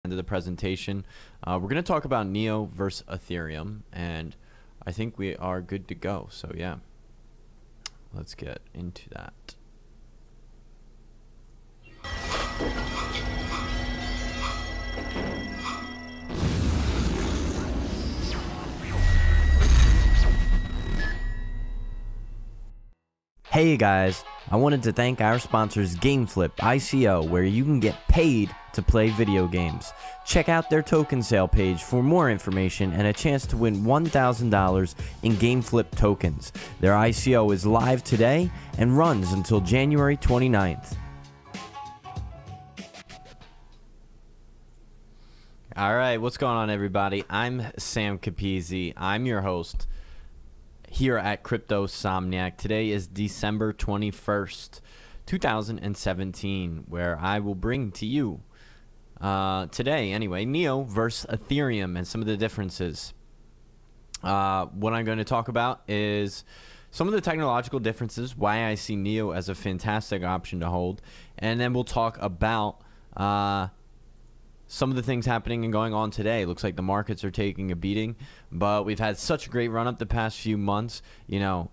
End of the presentation. We're going to talk about Neo versus Ethereum, and I think we are good to go. So yeah, let's get into that. Hey guys, I wanted to thank our sponsors GameFlip ICO, where you can get paid to play video games. Check out their token sale page for more information and a chance to win $1,000 in GameFlip tokens. Their ICO is live today and runs until January 29th. Alright, what's going on everybody? I'm Sam Capizzi. I'm your host here at Crypto Somniac. Today is December 21st, 2017, where I will bring to you today, anyway, Neo versus Ethereum and some of the differences. What I'm going to talk about is some of the technological differences, why I see Neo as a fantastic option to hold, and then we'll talk about some of the things happening and going on today. Looks like the markets are taking a beating, but we've had such a great run up the past few months. You know,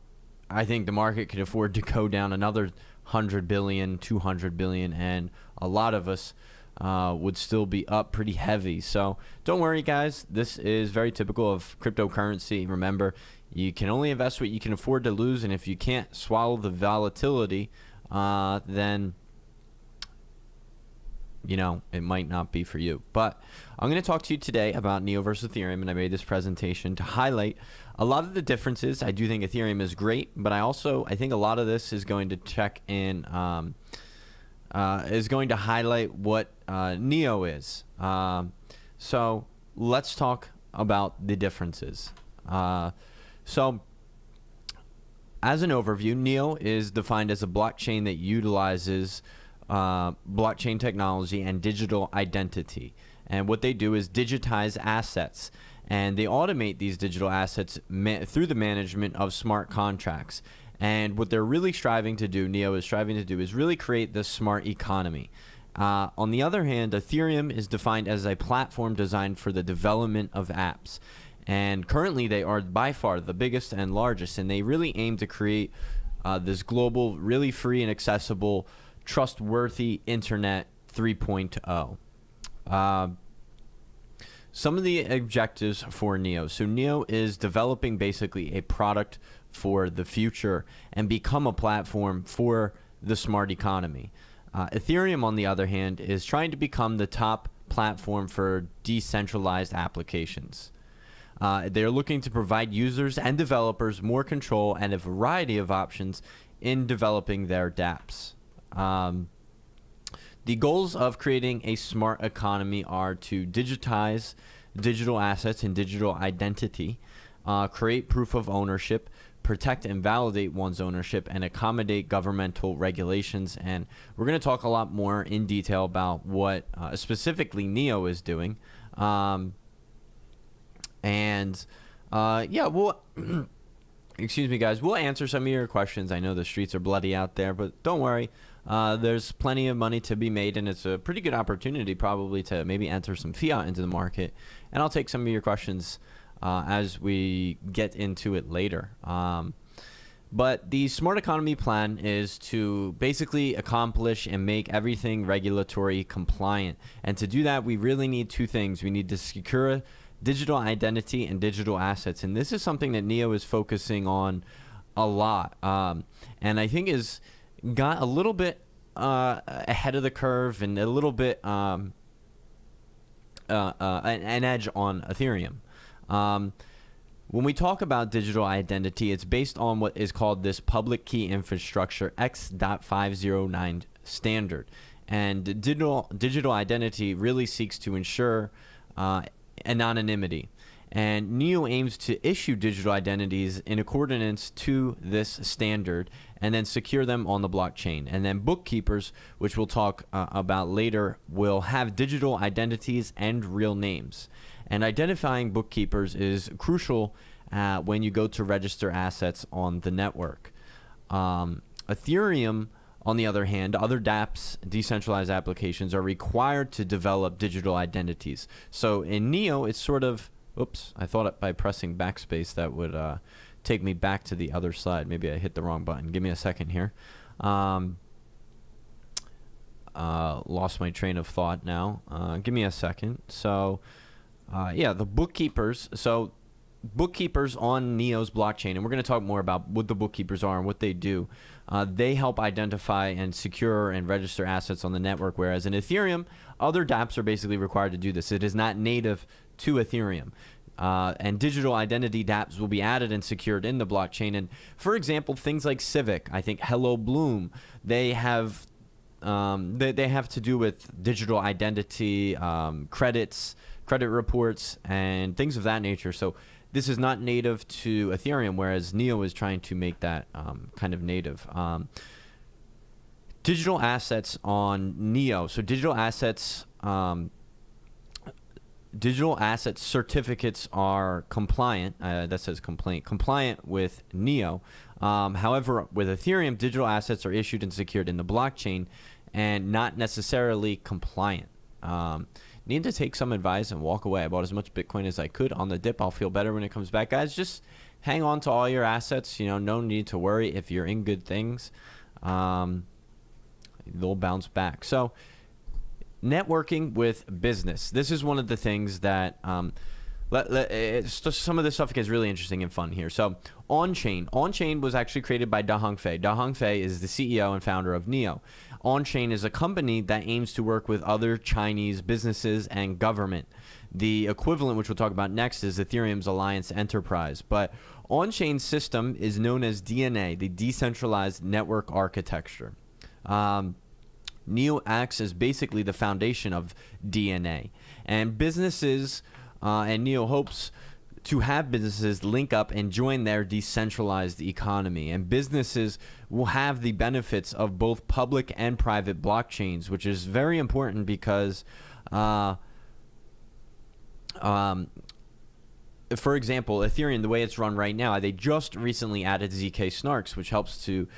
I think the market could afford to go down another 100 billion, 200 billion, and a lot of us would still be up pretty heavy. So don't worry guys, this is very typical of cryptocurrency. Remember, you can only invest what you can afford to lose, and if you can't swallow the volatility, then you know, it might not be for you. But I'm going to talk to you today about Neo versus Ethereum, and I made this presentation to highlight a lot of the differences. I do think Ethereum is great, but I think a lot of this is going to check in, is going to highlight what Neo is. So let's talk about the differences. So as an overview, Neo is defined as a blockchain that utilizes blockchain technology and digital identity, and what they do is digitize assets, and they automate these digital assets through the management of smart contracts. And what they're really striving to do, Neo is striving to do, is really create this smart economy. On the other hand, Ethereum is defined as a platform designed for the development of apps, and currently they are by far the biggest and largest, and they really aim to create this global, really free and accessible, trustworthy internet 3.0. Some of the objectives for Neo. So Neo is developing basically a product for the future and become a platform for the smart economy. Ethereum, on the other hand, is trying to become the top platform for decentralized applications. They're looking to provide users and developers more control and a variety of options in developing their dApps. The goals of creating a smart economy are to digitize digital assets and digital identity, create proof of ownership, protect and validate one's ownership, and accommodate governmental regulations. And we're going to talk a lot more in detail about what specifically Neo is doing. Yeah, well, excuse me guys, we'll answer some of your questions. I know the streets are bloody out there, but don't worry. There's plenty of money to be made, and it's a pretty good opportunity probably to maybe enter some fiat into the market. And I'll take some of your questions as we get into it later. But the smart economy plan is to basically accomplish and make everything regulatory compliant. And to do that, we really need two things. We need to secure digital identity and digital assets. And this is something that Neo is focusing on a lot. And I think is got a little bit ahead of the curve and a little bit an edge on Ethereum. When we talk about digital identity, it's based on what is called this public key infrastructure X.509 standard. And digital identity really seeks to ensure anonymity. And Neo aims to issue digital identities in accordance to this standard and then secure them on the blockchain. And then Bookkeepers, which we'll talk about later, will have digital identities and real names. And identifying Bookkeepers is crucial when you go to register assets on the network. Ethereum on the other hand, other dApps, decentralized applications, are required to develop digital identities. So in Neo, it's sort of, oops, I thought by pressing backspace that would take me back to the other slide. Maybe I hit the wrong button. Give me a second here. Lost my train of thought now. Give me a second. So, yeah, the bookkeepers. So, bookkeepers on Neo's blockchain, and we're going to talk more about what the bookkeepers are and what they do. They help identify and secure and register assets on the network, whereas in Ethereum, other dApps are basically required to do this. It is not native to Ethereum. And digital identity dApps will be added and secured in the blockchain. And for example, things like Civic, I think Hello Bloom, they have to do with digital identity, credits, credit reports, and things of that nature. So this is not native to Ethereum, whereas Neo is trying to make that kind of native. Digital assets on Neo. So digital asset certificates are compliant. That says compliant with Neo. However, with Ethereum, digital assets are issued and secured in the blockchain and not necessarily compliant. Need to take some advice and walk away. I bought as much Bitcoin as I could on the dip. I'll feel better when it comes back. Guys, just hang on to all your assets. You know, no need to worry if you're in good things. They'll bounce back. So networking with business. This is one of the things that some of this stuff gets really interesting and fun here. So OnChain. OnChain was actually created by Da Hongfei. Da Hongfei is the CEO and founder of Neo. OnChain is a company that aims to work with other Chinese businesses and government. The equivalent, which we'll talk about next, is Ethereum's Alliance Enterprise. But OnChain's system is known as DNA, the Decentralized Network Architecture. Neo acts as basically the foundation of DNA. And businesses, and Neo hopes to have businesses link up and join their decentralized economy. And businesses will have the benefits of both public and private blockchains, which is very important because, for example, Ethereum, the way it's run right now, they just recently added ZK Snarks, which helps to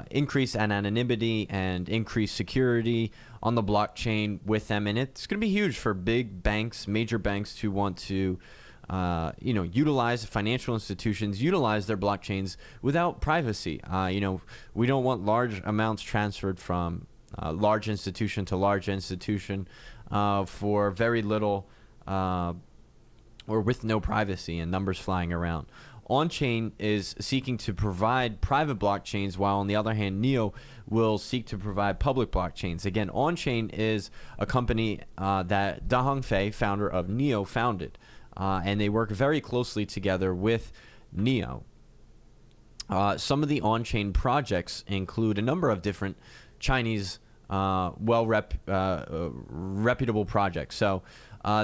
increase anonymity and increase security on the blockchain with them. And it's going to be huge for big banks, major banks, to want to utilize financial institutions, utilize their blockchains without privacy. We don't want large amounts transferred from large institution to large institution for very little or with no privacy and numbers flying around. OnChain is seeking to provide private blockchains, while on the other hand, Neo will seek to provide public blockchains. Again, OnChain is a company that Da Hongfei, founder of Neo, founded. And they work very closely together with Neo. Some of the on-chain projects include a number of different Chinese reputable projects. So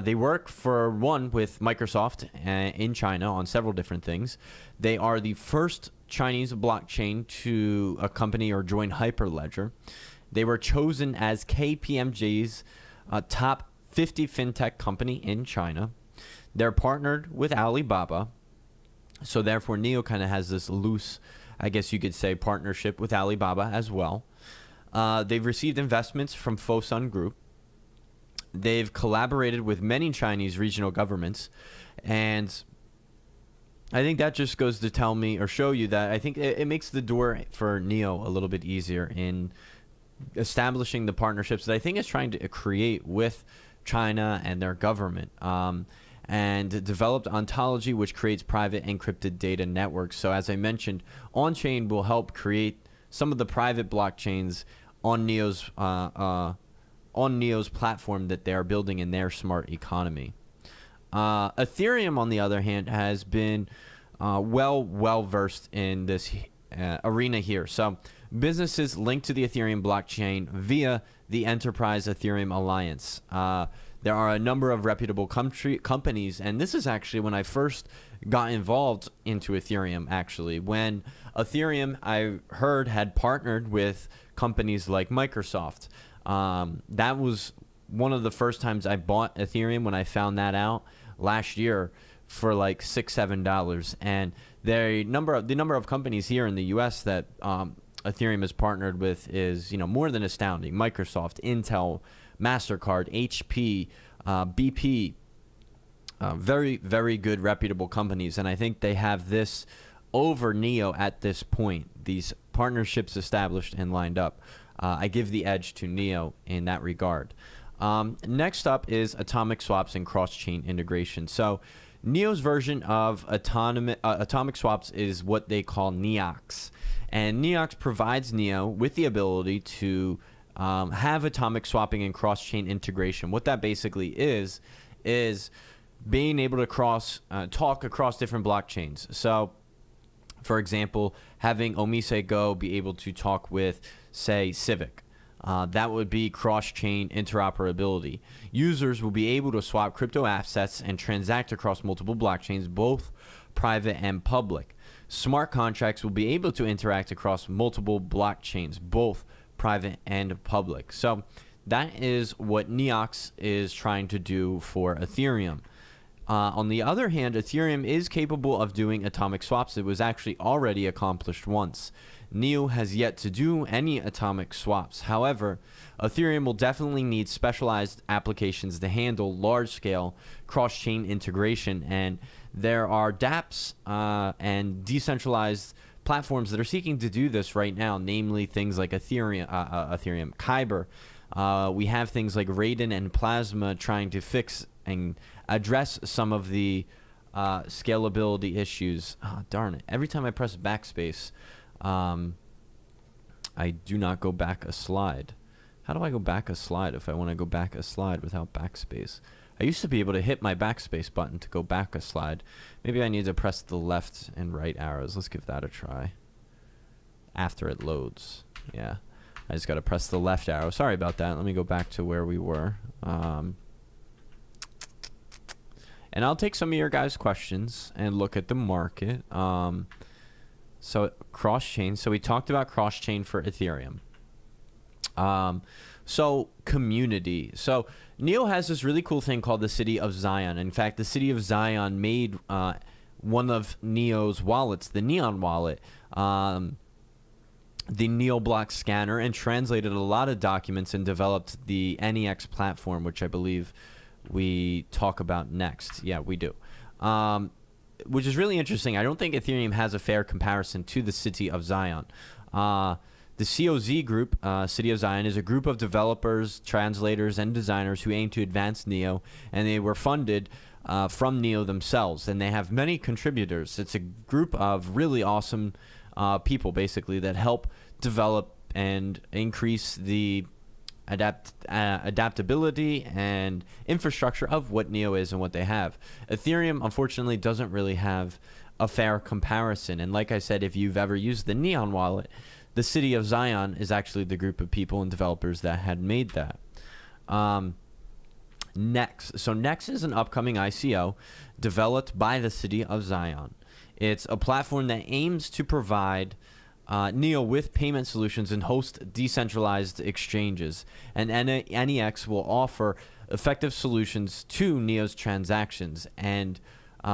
they work, for one, with Microsoft in China on several different things. They are the first Chinese blockchain to accompany or join Hyperledger. They were chosen as KPMG's top 50 fintech company in China. They're partnered with Alibaba, so therefore Neo kind of has this loose, I guess you could say, partnership with Alibaba as well. They've received investments from Fosun Group. They've collaborated with many Chinese regional governments, and I think that just goes to tell me or show you that I think it makes the door for Neo a little bit easier in establishing the partnerships that I think it's trying to create with China and their government. And developed ontology, which creates private encrypted data networks. So as I mentioned, OnChain will help create some of the private blockchains on Neo's platform that they are building in their smart economy. Ethereum, on the other hand, has been well versed in this arena here. So businesses link to the Ethereum blockchain via the Enterprise Ethereum Alliance. There are a number of reputable companies, and this is actually when I first got involved into Ethereum, actually. When Ethereum, I heard, had partnered with companies like Microsoft. That was one of the first times I bought Ethereum, when I found that out last year for like $6-7. And the number of companies here in the US that Ethereum is partnered with is, more than astounding. Microsoft, Intel, MasterCard, HP, BP, very, very good reputable companies. And I think they have this over NEO at this point. These partnerships established and lined up. I give the edge to NEO in that regard. Next up is atomic swaps and cross-chain integration. So NEO's version of atomic swaps is what they call NEOX. And NEOX provides NEO with the ability to have atomic swapping and cross-chain integration. What that basically is being able to talk across different blockchains. So, for example, having Omise Go be able to talk with, say, Civic. That would be cross-chain interoperability. Users will be able to swap crypto assets and transact across multiple blockchains, both private and public. Smart contracts will be able to interact across multiple blockchains, both private and public. So that is what NEOX is trying to do for Ethereum. On the other hand, Ethereum is capable of doing atomic swaps. It was actually already accomplished once. NEO has yet to do any atomic swaps. However, Ethereum will definitely need specialized applications to handle large-scale cross-chain integration, and there are dApps and decentralized platforms that are seeking to do this right now, namely things like Ethereum, Kyber. We have things like Raiden and Plasma trying to fix and address some of the scalability issues. Oh, darn it. Every time I press backspace, I do not go back a slide. How do I go back a slide if I want to go back a slide without backspace? I used to be able to hit my backspace button to go back a slide. Maybe I need to press the left and right arrows. Let's give that a try. After it loads. Yeah. I just got to press the left arrow. Sorry about that. Let me go back to where we were. And I'll take some of your guys' questions and look at the market. So cross-chain. So we talked about cross-chain for Ethereum. So community. So NEO has this really cool thing called the City of Zion. In fact, the City of Zion made one of NEO's wallets, the Neon wallet, the NEO block scanner, and translated a lot of documents and developed the NEX platform, which I believe we talk about next. Yeah, we do. Which is really interesting. I don't think Ethereum has a fair comparison to the City of Zion. The COZ group, City of Zion, is a group of developers, translators, and designers who aim to advance NEO, and they were funded from NEO themselves, and they have many contributors. It's a group of really awesome people, basically, that help develop and increase the adaptability and infrastructure of what NEO is and what they have. Ethereum, unfortunately, doesn't really have a fair comparison. And like I said, if you've ever used the Neon wallet, the City of Zion is actually the group of people and developers that had made that. Next. So Next is an upcoming ICO developed by the City of Zion. It's a platform that aims to provide NEO with payment solutions and host decentralized exchanges. And NEX will offer effective solutions to NEO's transactions. And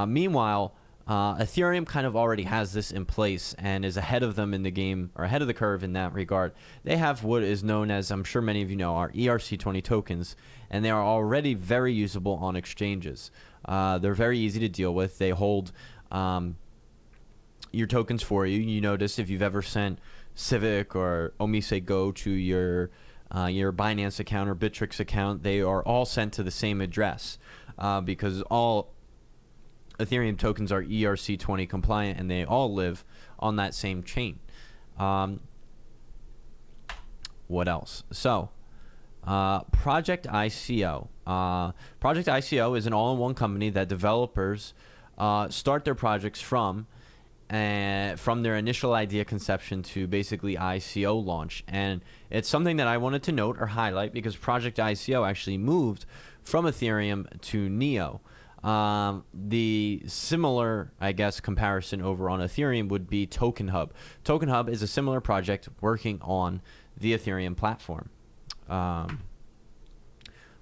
meanwhile, Ethereum kind of already has this in place and is ahead of them in the game, or ahead of the curve in that regard. They have what is known as, I'm sure many of you know, are ERC20 tokens, and they are already very usable on exchanges. They're very easy to deal with. They hold your tokens for you. You notice if you've ever sent Civic or Omise Go to your Binance account or Bittrex account, they are all sent to the same address because all Ethereum tokens are ERC20 compliant, and they all live on that same chain. What else? So, Project ICO. Project ICO is an all-in-one company that developers start their projects from their initial idea conception to basically ICO launch. And it's something that I wanted to note or highlight because Project ICO actually moved from Ethereum to NEO. The similar, I guess, comparison over on Ethereum would be TokenHub. TokenHub is a similar project working on the Ethereum platform.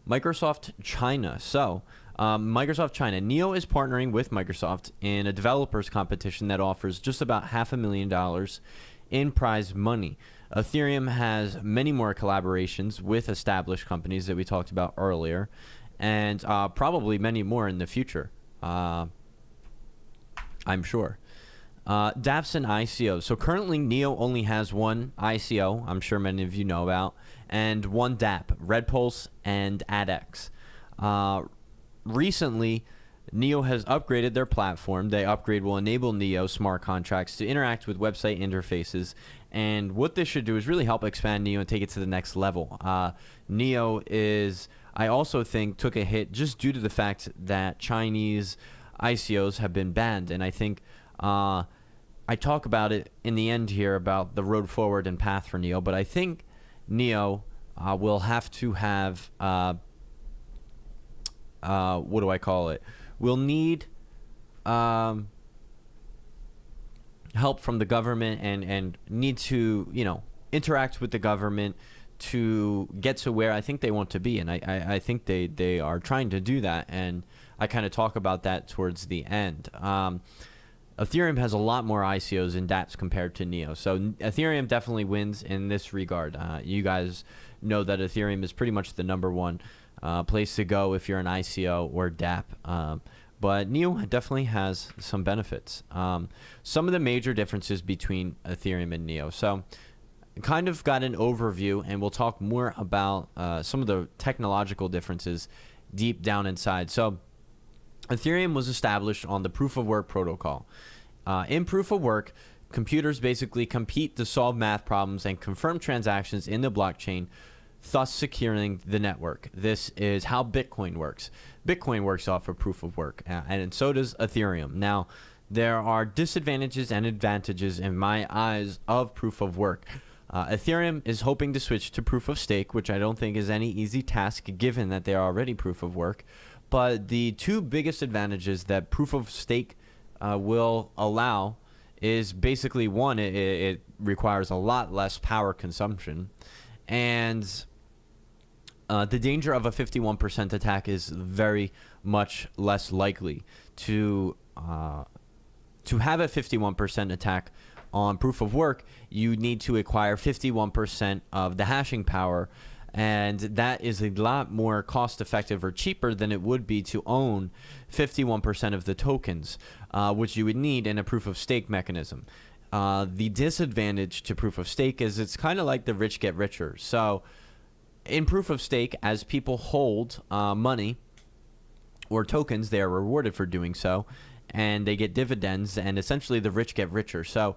Microsoft China. So, Microsoft China. NEO is partnering with Microsoft in a developers competition that offers just about $500,000 in prize money. Ethereum has many more collaborations with established companies that we talked about earlier, and probably many more in the future, I'm sure. dApps and ICOs. So currently Neo only has one ICO, I'm sure many of you know about, and one dApp, RedPulse and AdX. Recently, Neo has upgraded their platform. The upgrade will enable Neo smart contracts to interact with website interfaces, and what this should do is really help expand Neo and take it to the next level. Neo is, I also think, took a hit just due to the fact that Chinese ICOs have been banned, and I think I talk about it in the end here about the road forward and path for Neo, but I think Neo will have to have what do I call it? We'll need help from the government and need to, you know, interact with the government to get to where I think they want to be. And I think they are trying to do that. And I kind of talk about that towards the end. Ethereum has a lot more ICOs and dApps compared to Neo. So Ethereum definitely wins in this regard. You guys know that Ethereum is pretty much the #1 place to go if you're an ICO or dApp. But Neo definitely has some benefits. Some of the major differences between Ethereum and Neo. So kind of got an overview, and we'll talk more about some of the technological differences deep down inside. So Ethereum was established on the proof of work protocol. In proof of work, computers basically compete to solve math problems and confirm transactions in the blockchain, thus securing the network. This is how Bitcoin works. Bitcoin works off of proof of work, and so does Ethereum. Now, there are disadvantages and advantages in my eyes of proof of work. Ethereum is hoping to switch to proof of stake, which I don't think is any easy task given that they are already proof of work. But the two biggest advantages that proof of stake will allow is basically, one, it requires a lot less power consumption, and the danger of a 51% attack is very much less likely. To have a 51% attack on proof of work, you need to acquire 51% of the hashing power, and that is a lot more cost effective or cheaper than it would be to own 51% of the tokens, which you would need in a proof of stake mechanism. The disadvantage to proof of stake is it's kind of like the rich get richer. So in proof of stake, as people hold money or tokens, they are rewarded for doing so, and they get dividends, and essentially the rich get richer. So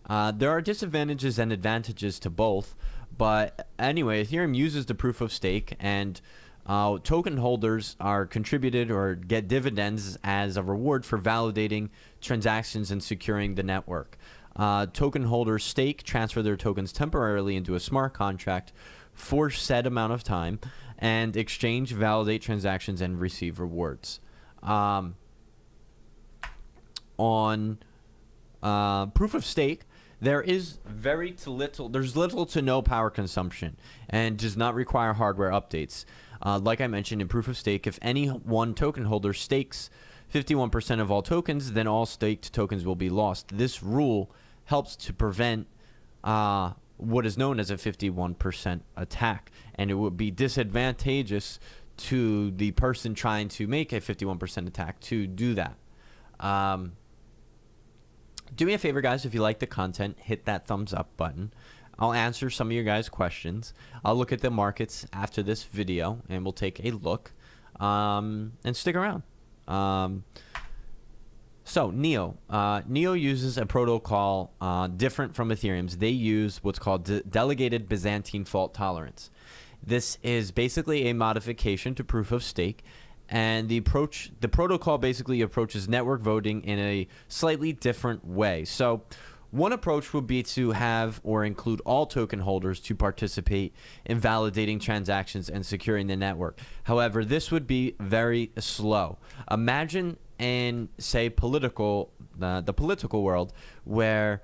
there are disadvantages and advantages to both. But anyway, Ethereum uses the proof of stake, and token holders are contributed or get dividends as a reward for validating transactions and securing the network. Token holders stake, transfer their tokens temporarily into a smart contract for said amount of time, and exchange, validate transactions, and receive rewards. On proof of stake, there's little to no power consumption and does not require hardware updates. Like I mentioned, in proof of stake, if any one token holder stakes 51% of all tokens, then all staked tokens will be lost. This rule helps to prevent what is known as a 51% attack, and it would be disadvantageous to the person trying to make a 51% attack to do that. Do me a favor, guys, if you like the content, hit that thumbs up button. I'll answer some of your guys' questions. I'll look at the markets after this video, and we'll take a look, and stick around. So Neo uses a protocol different from Ethereum's. They use what's called Delegated Byzantine fault tolerance. This is basically a modification to proof of stake, and the protocol basically approaches network voting in a slightly different way. So one approach would be to have or include all token holders to participate in validating transactions and securing the network. However, this would be very slow. Imagine in, say, the political world where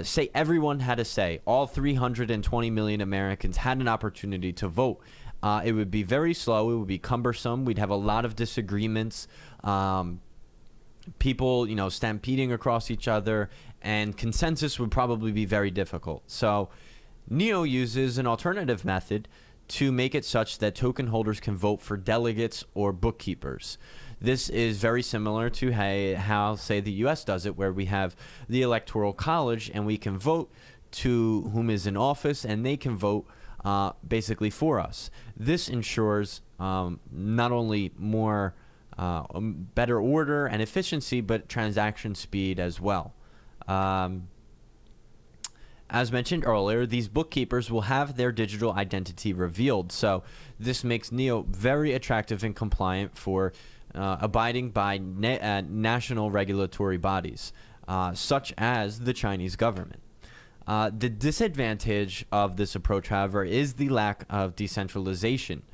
say everyone had a say. All 320 million Americans had an opportunity to vote. It would be very slow. It would be cumbersome. We'd have a lot of disagreements. people, you know, stampeding across each other, and consensus would probably be very difficult. So Neo uses an alternative method to make it such that token holders can vote for delegates or bookkeepers. This is very similar to how, say, the US does it, where we have the Electoral College and we can vote to whom is in office, and they can vote basically for us. This ensures not only more better order and efficiency, but transaction speed as well. As mentioned earlier, these bookkeepers will have their digital identity revealed, so this makes Neo very attractive and compliant for abiding by national regulatory bodies, such as the Chinese government. The disadvantage of this approach, however, is the lack of decentralization.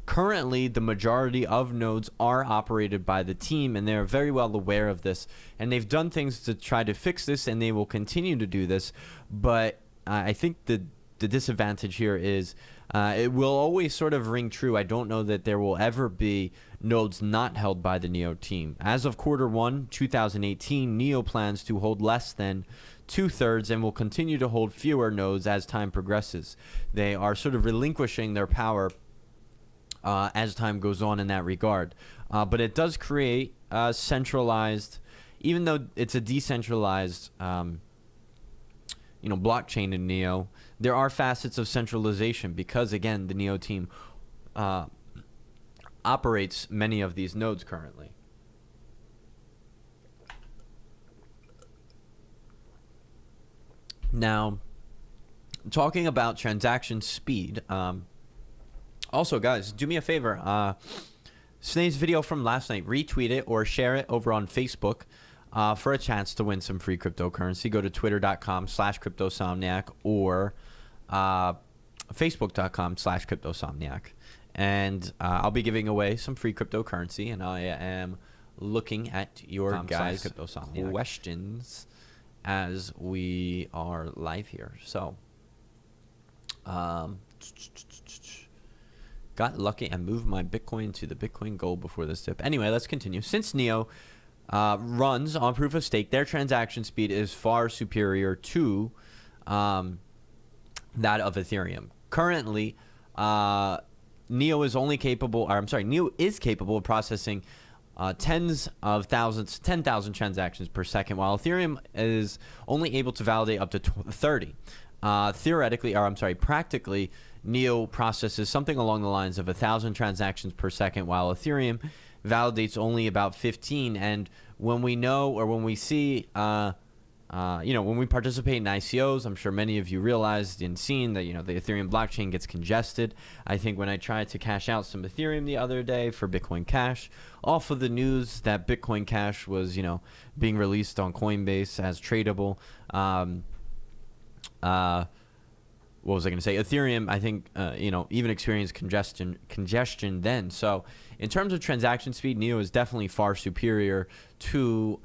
Currently, the majority of nodes are operated by the team, and they're very well aware of this, and they've done things to try to fix this, and they will continue to do this. But I think the disadvantage here is it will always sort of ring true. I don't know that there will ever be nodes not held by the Neo team. As of Q1 2018, Neo plans to hold less than 2/3 and will continue to hold fewer nodes as time progresses. They are sort of relinquishing their power as time goes on in that regard. But it does create a centralized, even though it's a decentralized blockchain in Neo, there are facets of centralization because, again, the Neo team operates many of these nodes currently. Now, talking about transaction speed, also, guys, do me a favor. Snape's video from last night, retweet it or share it over on Facebook for a chance to win some free cryptocurrency. Go to twitter.com/cryptosomniac or facebook.com/cryptosomniac. And I'll be giving away some free cryptocurrency, and I am looking at your guys' questions as we are live here. So, got lucky and moved my Bitcoin to the Bitcoin Gold before this dip. Anyway, let's continue. Since Neo runs on proof of stake, their transaction speed is far superior to that of Ethereum. Currently, Neo is capable of processing tens of thousands, 10,000 transactions per second, while Ethereum is only able to validate up to 30. Practically, Neo processes something along the lines of 1,000 transactions per second, while Ethereum validates only about 15. And when we know, or when we see, when we participate in ICOs, I'm sure many of you realized and seen that, the Ethereum blockchain gets congested. I think when I tried to cash out some Ethereum the other day for Bitcoin Cash, off of the news that Bitcoin Cash was, being released on Coinbase as tradable, what was I going to say? Ethereum, I think, even experienced congestion then. So in terms of transaction speed, Neo is definitely far superior to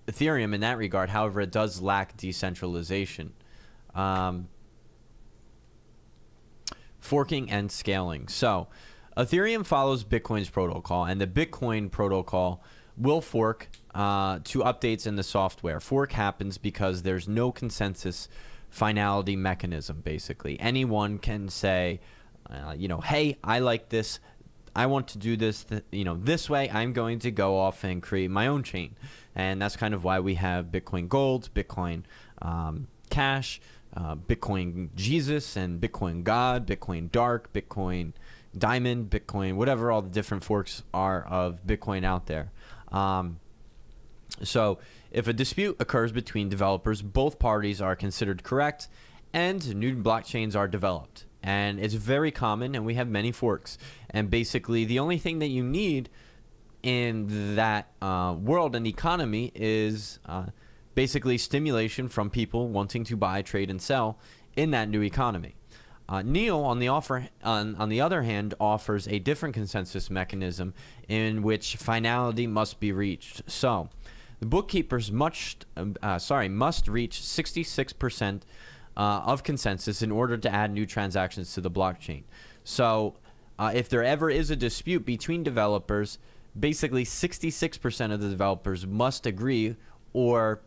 Ethereum in that regard. However, it does lack decentralization. Forking and scaling. So Ethereum follows Bitcoin's protocol, and the Bitcoin protocol will fork to updates in the software. Fork happens because there's no consensus finality mechanism. Basically, anyone can say, hey, I like this, I want to do this, this way. I'm going to go off and create my own chain, and that's kind of why we have Bitcoin Gold, Bitcoin Cash, Bitcoin Jesus, and Bitcoin God, Bitcoin Dark, Bitcoin Diamond, Bitcoin, whatever all the different forks are of Bitcoin out there. So if a dispute occurs between developers, both parties are considered correct and new blockchains are developed. And it's very common, and we have many forks. And basically, the only thing that you need in that world and economy is basically stimulation from people wanting to buy, trade, and sell in that new economy. Neo, on the other hand, offers a different consensus mechanism in which finality must be reached. So the bookkeepers must reach 66% of consensus in order to add new transactions to the blockchain. So if there ever is a dispute between developers, basically 66% of the developers must agree or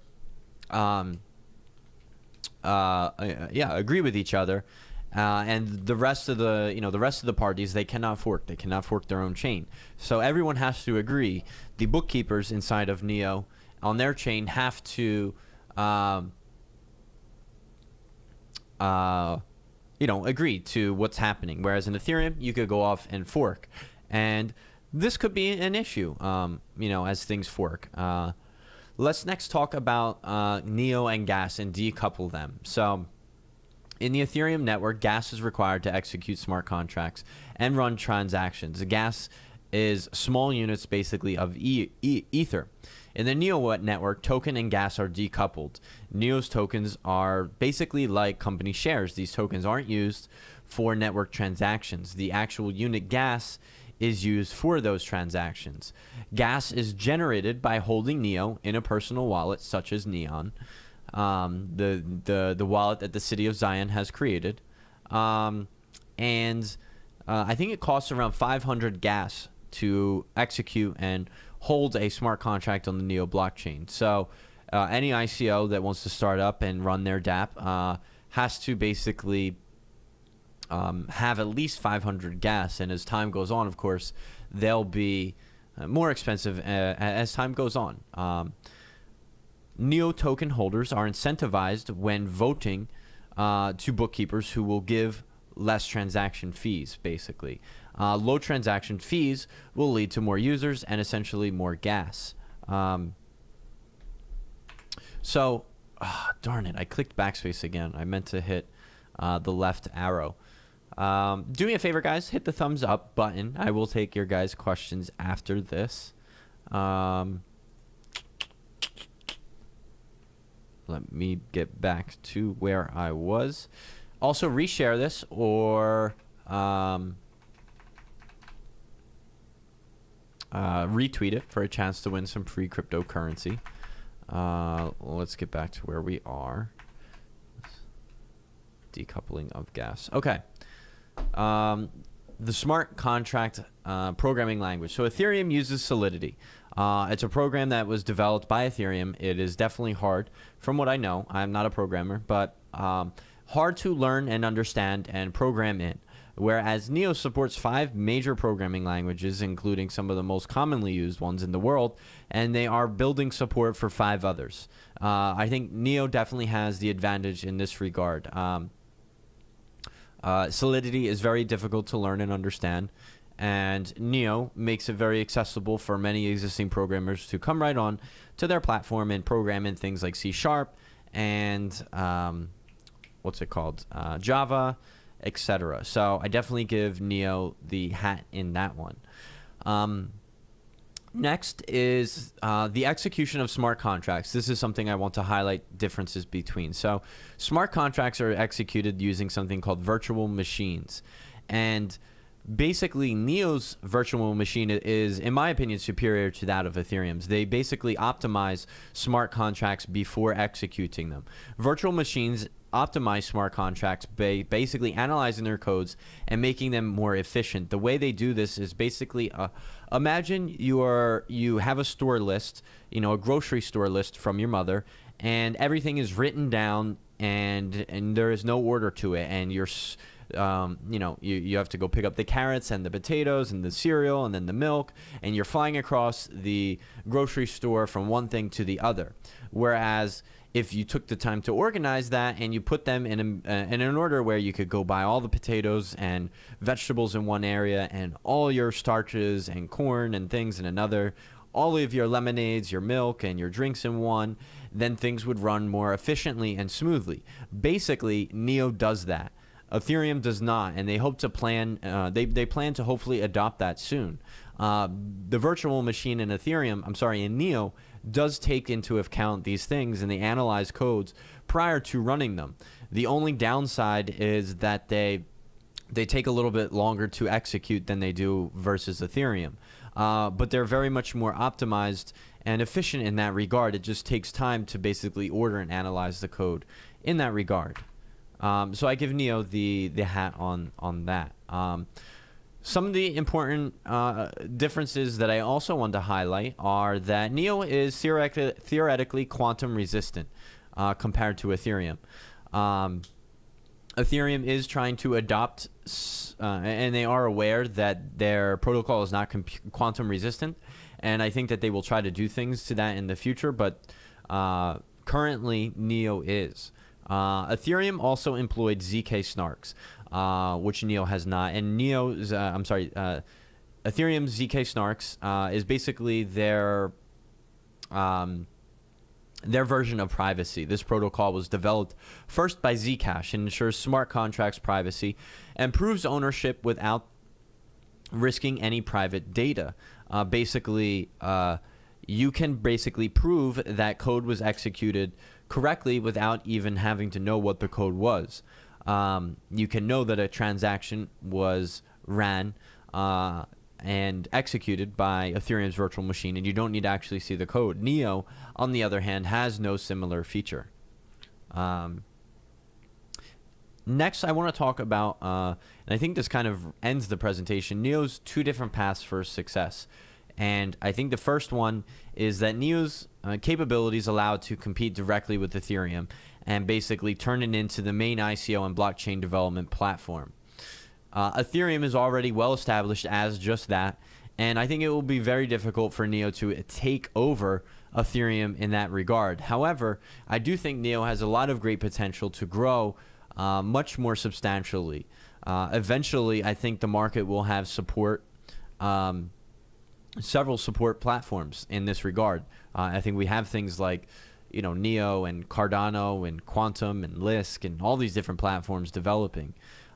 agree with each other, and the rest of the parties, they cannot fork. They cannot fork their own chain. So everyone has to agree. The bookkeepers inside of Neo on their chain have to agree to what's happening. Whereas in Ethereum, you could go off and fork, and this could be an issue, as things fork. Let's next talk about Neo and Gas and decouple them. So in the Ethereum network, Gas is required to execute smart contracts and run transactions. The Gas is small units basically of Ether. In the Neo network, token and Gas are decoupled. Neo's tokens are basically like company shares. These tokens aren't used for network transactions. The actual unit Gas is used for those transactions. Gas is generated by holding Neo in a personal wallet such as Neon, the wallet that the city of Zion has created, and I think it costs around 500 Gas to execute and hold a smart contract on the Neo blockchain. So any ICO that wants to start up and run their dApp has to basically have at least 500 Gas, and as time goes on, of course, they'll be more expensive as time goes on. Neo token holders are incentivized when voting to bookkeepers who will give less transaction fees, basically. Low transaction fees will lead to more users and essentially more Gas. Darn it, I clicked backspace again. I meant to hit the left arrow. Do me a favor, guys, hit the thumbs up button. I will take your guys' questions after this. Let me get back to where I was. Also, reshare this or retweet it for a chance to win some free cryptocurrency. Let's get back to where we are. Decoupling of Gas. Okay. The smart contract programming language. So Ethereum uses Solidity. It's a program that was developed by Ethereum. It is definitely hard, from what I know. I'm not a programmer, but hard to learn and understand and program in. Whereas Neo supports 5 major programming languages, including some of the most commonly used ones in the world, and they are building support for 5 others. I think Neo definitely has the advantage in this regard. Solidity is very difficult to learn and understand, and Neo makes it very accessible for many existing programmers to come right on to their platform and program in things like C# and Java, etc. So I definitely give Neo the hat in that one. Next is the execution of smart contracts. This is something I want to highlight differences between. So smart contracts are executed using something called virtual machines. And basically, Neo's virtual machine is, in my opinion, superior to that of Ethereum's. They basically optimize smart contracts before executing them. Virtual machines optimize smart contracts by basically analyzing their codes and making them more efficient. The way they do this is basically imagine you have a store list, a grocery store list from your mother, and everything is written down and there is no order to it, and you have to go pick up the carrots and the potatoes and the cereal and then the milk, and you're flying across the grocery store from one thing to the other. Whereas if you took the time to organize that and you put them in an order where you could go buy all the potatoes and vegetables in one area and all your starches and corn and things in another, all of your lemonades, your milk, and your drinks in one, then things would run more efficiently and smoothly. Basically, Neo does that. Ethereum does not, and they hope to plan. They plan to hopefully adopt that soon. The virtual machine in in Neo, does take into account these things, and they analyze codes prior to running them. The only downside is that they take a little bit longer to execute than they do versus Ethereum. But they're very much more optimized and efficient in that regard. It just takes time to basically order and analyze the code in that regard. So I give Neo the hat on that. Some of the important differences that I also want to highlight are that NEO is theoretically quantum resistant compared to Ethereum. Ethereum is trying to adopt, and they are aware that their protocol is not quantum resistant, and I think that they will try to do things to that in the future, but currently NEO is. Ethereum also employed ZK snarks, which NEO has not, and NEO's, Ethereum's ZK snarks is basically their version of privacy. This protocol was developed first by Zcash and ensures smart contracts privacy and proves ownership without risking any private data. You can basically prove that code was executed correctly without even having to know what the code was. You can know that a transaction was ran and executed by Ethereum's virtual machine, and you don't need to actually see the code. NEO, on the other hand, has no similar feature. Next, I want to talk about, and I think this kind of ends the presentation, NEO's two different paths for success. And I think the first one is that NEO's capabilities allow it to compete directly with Ethereum and basically turn it into the main ICO and blockchain development platform. Ethereum is already well established as just that, and I think it will be very difficult for NEO to take over Ethereum in that regard. However, I do think NEO has a lot of great potential to grow much more substantially. Eventually, I think the market will have support, several support platforms in this regard. I think we have things like, you know, NEO and Cardano and Quantum and Lisk and all these different platforms developing.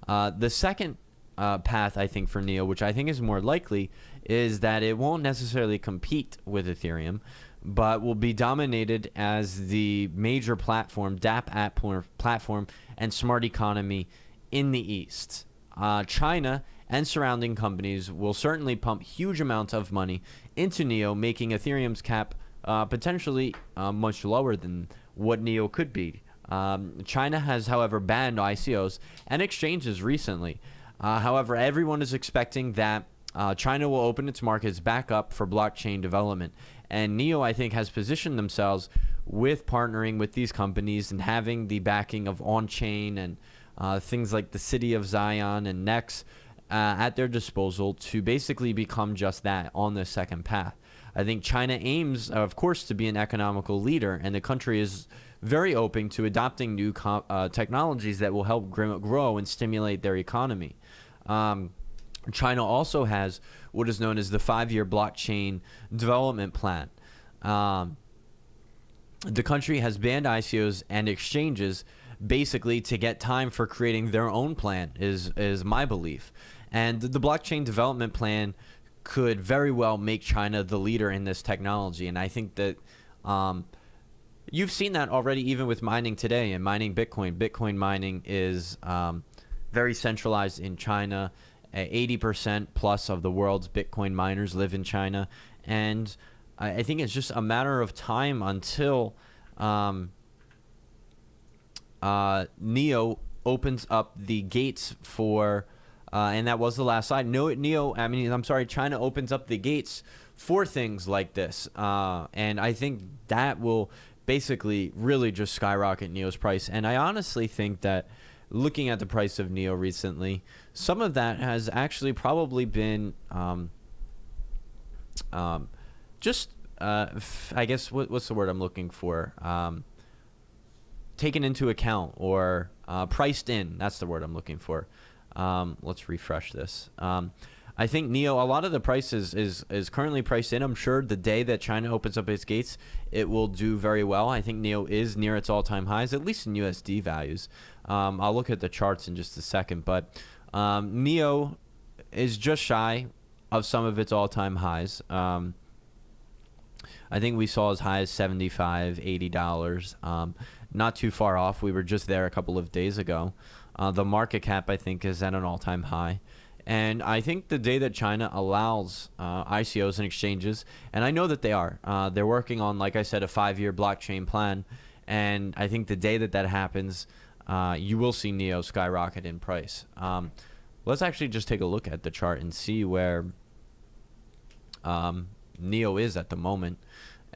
The second path, I think, for NEO, which I think is more likely, is that it won't necessarily compete with Ethereum, but will be dominated as the major platform, DApp app platform, and smart economy in the East. China and surrounding companies will certainly pump huge amounts of money into NEO, making Ethereum's cap potentially much lower than what NEO could be. China has, however, banned ICOs and exchanges recently. However, everyone is expecting that China will open its markets back up for blockchain development. And NEO, I think, has positioned themselves with partnering with these companies and having the backing of OnChain and things like the City of Zion and Nex at their disposal to basically become just that on the second path. I think China aims, of course, to be an economical leader, and the country is very open to adopting new technologies that will help grow and stimulate their economy. China also has what is known as the 5-year blockchain development plan. The country has banned ICOs and exchanges basically to get time for creating their own plan, is my belief. And the blockchain development plan could very well make China the leader in this technology. And I think that you've seen that already even with mining today and mining Bitcoin. Bitcoin mining is very centralized in China. 80% plus of the world's Bitcoin miners live in China. And I think it's just a matter of time until NEO opens up the gates for, and that was the last slide. China opens up the gates for things like this. And I think that will basically really just skyrocket NEO's price. And I honestly think that looking at the price of NEO recently, some of that has actually probably been I guess, what's the word I'm looking for? Taken into account or priced in. That's the word I'm looking for. Let's refresh this. I think NEO, a lot of the price is currently priced in. I'm sure the day that China opens up its gates, it will do very well. I think NEO is near its all-time highs, at least in USD values. I'll look at the charts in just a second, but NEO is just shy of some of its all-time highs. I think we saw as high as $75, $80. Not too far off. We were just there a couple of days ago. The market cap, I think, is at an all-time high. And I think the day that China allows ICOs and exchanges, and I know that they are, they're working on, like I said, a 5-year blockchain plan. And I think the day that that happens, you will see NEO skyrocket in price. let's actually just take a look at the chart and see where NEO is at the moment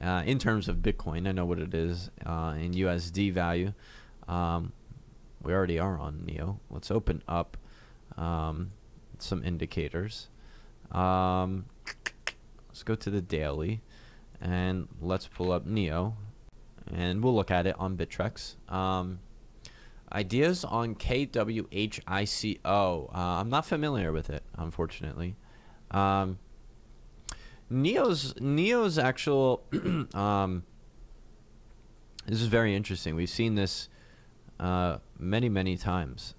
in terms of Bitcoin. I know what it is in USD value. We already are on NEO. Let's open up some indicators. Let's go to the daily and let's pull up NEO and we'll look at it on Bittrex. Ideas on KWHICO. I'm not familiar with it, unfortunately. NEO's actual this is very interesting. We've seen this many times,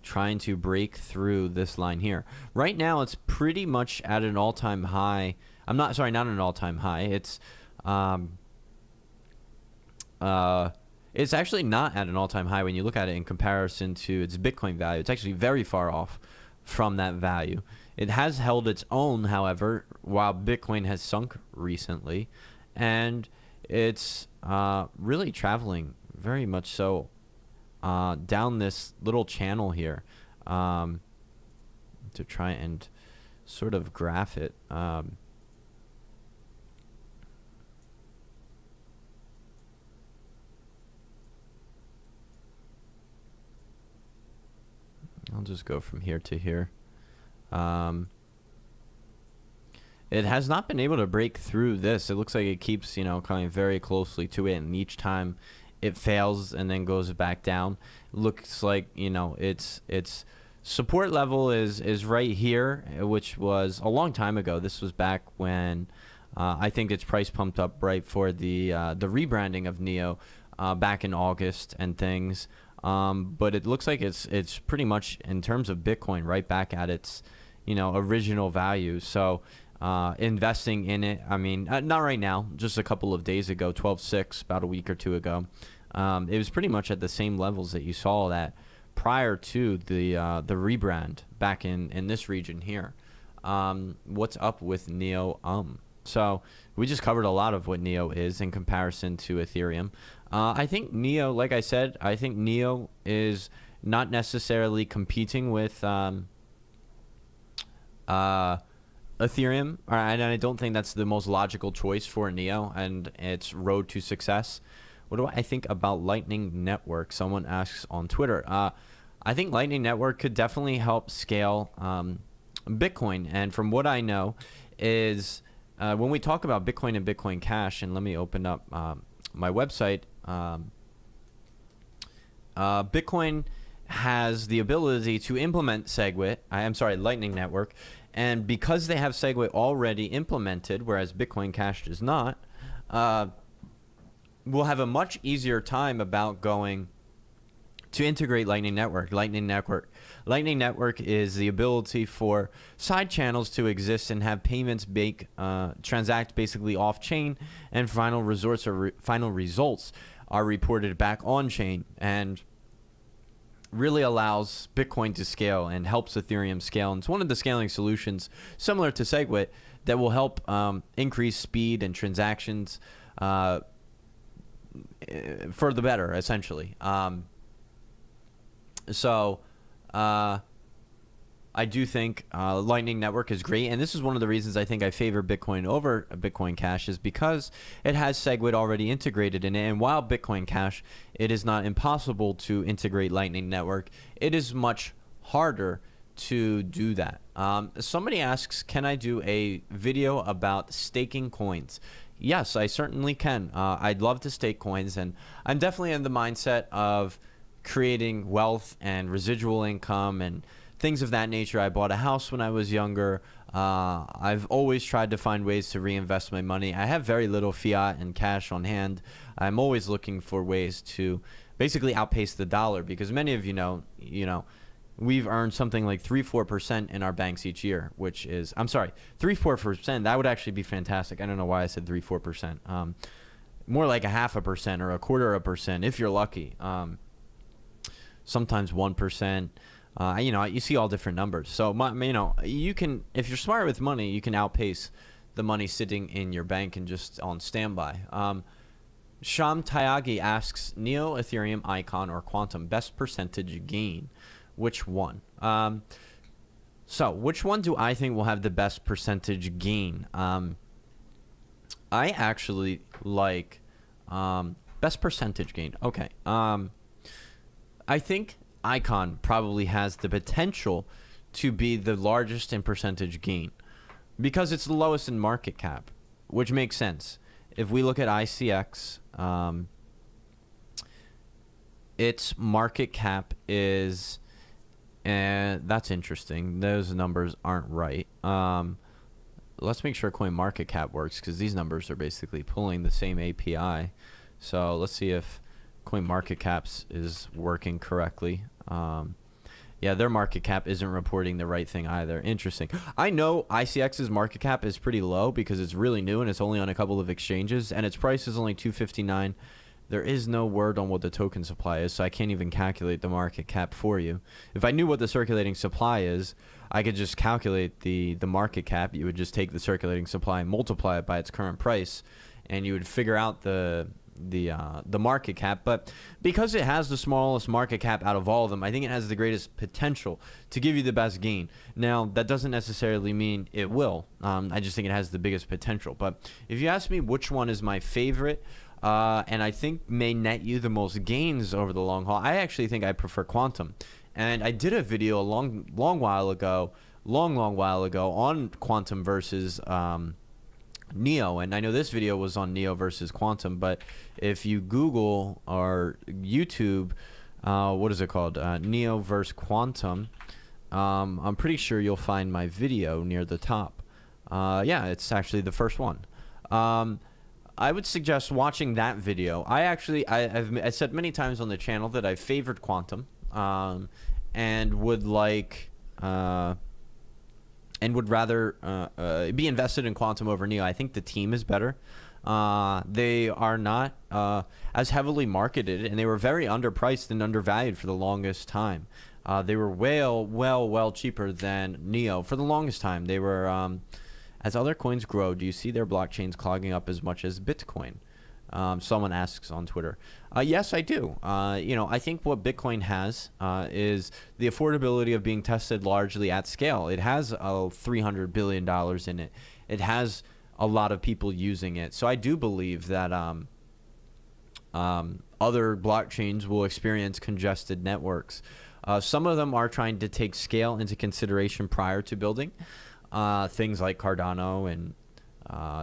trying to break through this line here. Right now it's pretty much at an all-time high. Not an all-time high. It's actually not at an all-time high when you look at it in comparison to its Bitcoin value. It's actually very far off from that value. It has held its own, however, while Bitcoin has sunk recently, and it's really traveling very much so down this little channel here to try and sort of graph it. I'll just go from here to here. It has not been able to break through this. It looks like it keeps, coming very closely to it, and each time it fails and then goes back down. It looks like, its support level is right here, which was a long time ago. This was back when I think its price pumped up right for the rebranding of NEO back in August and things. But it looks like it's pretty much, in terms of Bitcoin, right back at its original value. So investing in it, I mean, not right now, just a couple of days ago, 12.6, about a week or two ago, it was pretty much at the same levels that you saw that prior to the rebrand back in this region here. What's up with NEO? So we just covered a lot of what NEO is in comparison to Ethereum. I think NEO, like I said, I think NEO is not necessarily competing with Ethereum, and I don't think that's the most logical choice for NEO and its road to success. What do I think about Lightning Network? Someone asks on Twitter. I think Lightning Network could definitely help scale Bitcoin, and from what I know is when we talk about Bitcoin and Bitcoin Cash, and let me open up my website, Bitcoin has the ability to implement Lightning Network, and because they have Segwit already implemented, whereas Bitcoin Cash does not, we'll have a much easier time about going to integrate Lightning Network. Lightning Network is the ability for side channels to exist and have payments transact basically off-chain, and final results are reported back on-chain, and really allows Bitcoin to scale and helps Ethereum scale. And it's one of the scaling solutions similar to Segwit that will help increase speed and transactions for the better, essentially. So I do think Lightning Network is great, and this is one of the reasons I think I favor Bitcoin over Bitcoin Cash, is because it has Segwit already integrated in it. And while Bitcoin Cash, it is not impossible to integrate Lightning Network, it is much harder to do that. Somebody asks, can I do a video about staking coins? Yes, I certainly can. I'd love to stake coins, and I'm definitely in the mindset of creating wealth and residual income and things of that nature. I bought a house when I was younger. I've always tried to find ways to reinvest my money. I have very little fiat and cash on hand. I'm always looking for ways to basically outpace the dollar, because many of you know, we've earned something like 3-4% in our banks each year, which is, I'm sorry, 3-4%. That would actually be fantastic. I don't know why I said 3-4%. More like 0.5% or 1/4% if you're lucky. Sometimes 1%. You see all different numbers. So, you can, if you're smart with money, you can outpace the money sitting in your bank and just on standby. Sham Tyagi asks, Neo, Ethereum, Icon, or Quantum, best percentage gain? which one. So which one do I think will have the best percentage gain? I actually like best percentage gain. Okay. I think Icon probably has the potential to be the largest in percentage gain because it's the lowest in market cap, which makes sense. If we look at ICX, its market cap is, and that's interesting. Those numbers aren't right. Let's make sure CoinMarketCap works because these numbers are basically pulling the same API. So let's see if CoinMarketCap's is working correctly. Yeah, their market cap isn't reporting the right thing either. Interesting. I know ICX's market cap is pretty low because it's really new and it's only on a couple of exchanges and its price is only $2.59. There is no word on what the token supply is, so I can't even calculate the market cap for you. If I knew what the circulating supply is, I could just calculate the market cap. You would just take the circulating supply and multiply it by its current price, and you would figure out the market cap. But because it has the smallest market cap out of all of them, I think it has the greatest potential to give you the best gain. Now, that doesn't necessarily mean it will. I just think it has the biggest potential. But if you ask me which one is my favorite, and I think may net you the most gains over the long haul, I actually think I prefer Quantum. And I did a video a long while ago on Quantum versus Neo, and I know this video was on Neo versus Quantum, but if you Google or YouTube, what is it called, Neo versus Quantum, I'm pretty sure you'll find my video near the top. Yeah, it's actually the first one. I would suggest watching that video. I've said many times on the channel that I favored Quantum, and would like and would rather be invested in Quantum over Neo. I think the team is better. They are not as heavily marketed, and they were very underpriced and undervalued for the longest time. They were well cheaper than Neo for the longest time. They were, as other coins grow, do you see their blockchains clogging up as much as Bitcoin? Someone asks on Twitter. Yes, I do. You know, I think what Bitcoin has is the affordability of being tested largely at scale. It has $300 billion in it. It has a lot of people using it. So I do believe that other blockchains will experience congested networks. Some of them are trying to take scale into consideration prior to building. Things like Cardano and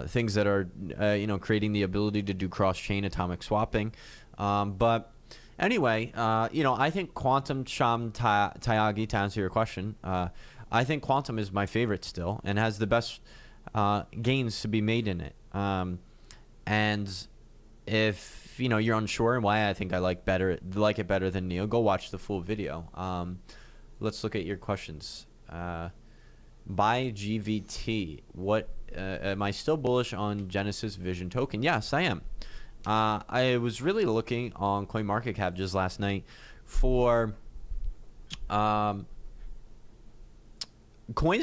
things that are, you know, creating the ability to do cross-chain atomic swapping. But anyway, you know, I think Quantum, Sham Tyagi, to answer your question, I think Quantum is my favorite still and has the best gains to be made in it. And if, you know, you're unsure and why I think I like it better than Neo, go watch the full video. Let's look at your questions. By GVT, what am I still bullish on Genesis Vision token? Yes, I am. I was really looking on CoinMarketCap just last night for coins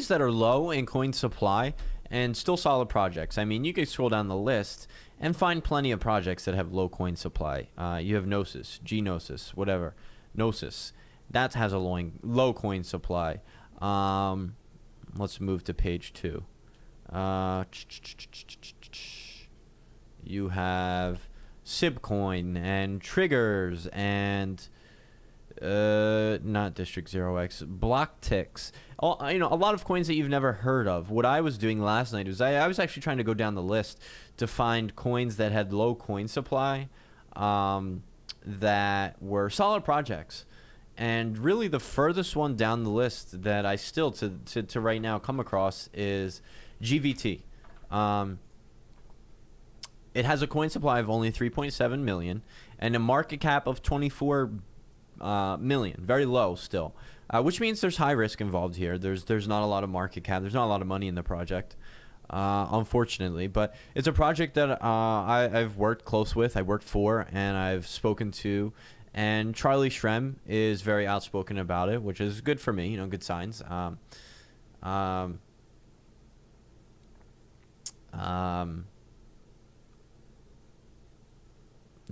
that are low in coin supply and still solid projects. I mean, you can scroll down the list and find plenty of projects that have low coin supply. You have Gnosis, Gnosis, whatever. Gnosis, that has a low coin supply. Let's move to page 2. You have Sibcoin and Triggers and not District 0x, BlockTix. You know, a lot of coins that you've never heard of. What I was doing last night was I was actually trying to go down the list to find coins that had low coin supply, that were solid projects. And really the furthest one down the list that I still to right now come across is GVT. It has a coin supply of only 3.7 million and a market cap of 24 million. Very low still, which means there's high risk involved here. There's not a lot of market cap. There's not a lot of money in the project, unfortunately. But it's a project that I've worked close with. I worked for and I've spoken to. And Charlie Shrem is very outspoken about it, which is good for me, you know, good signs.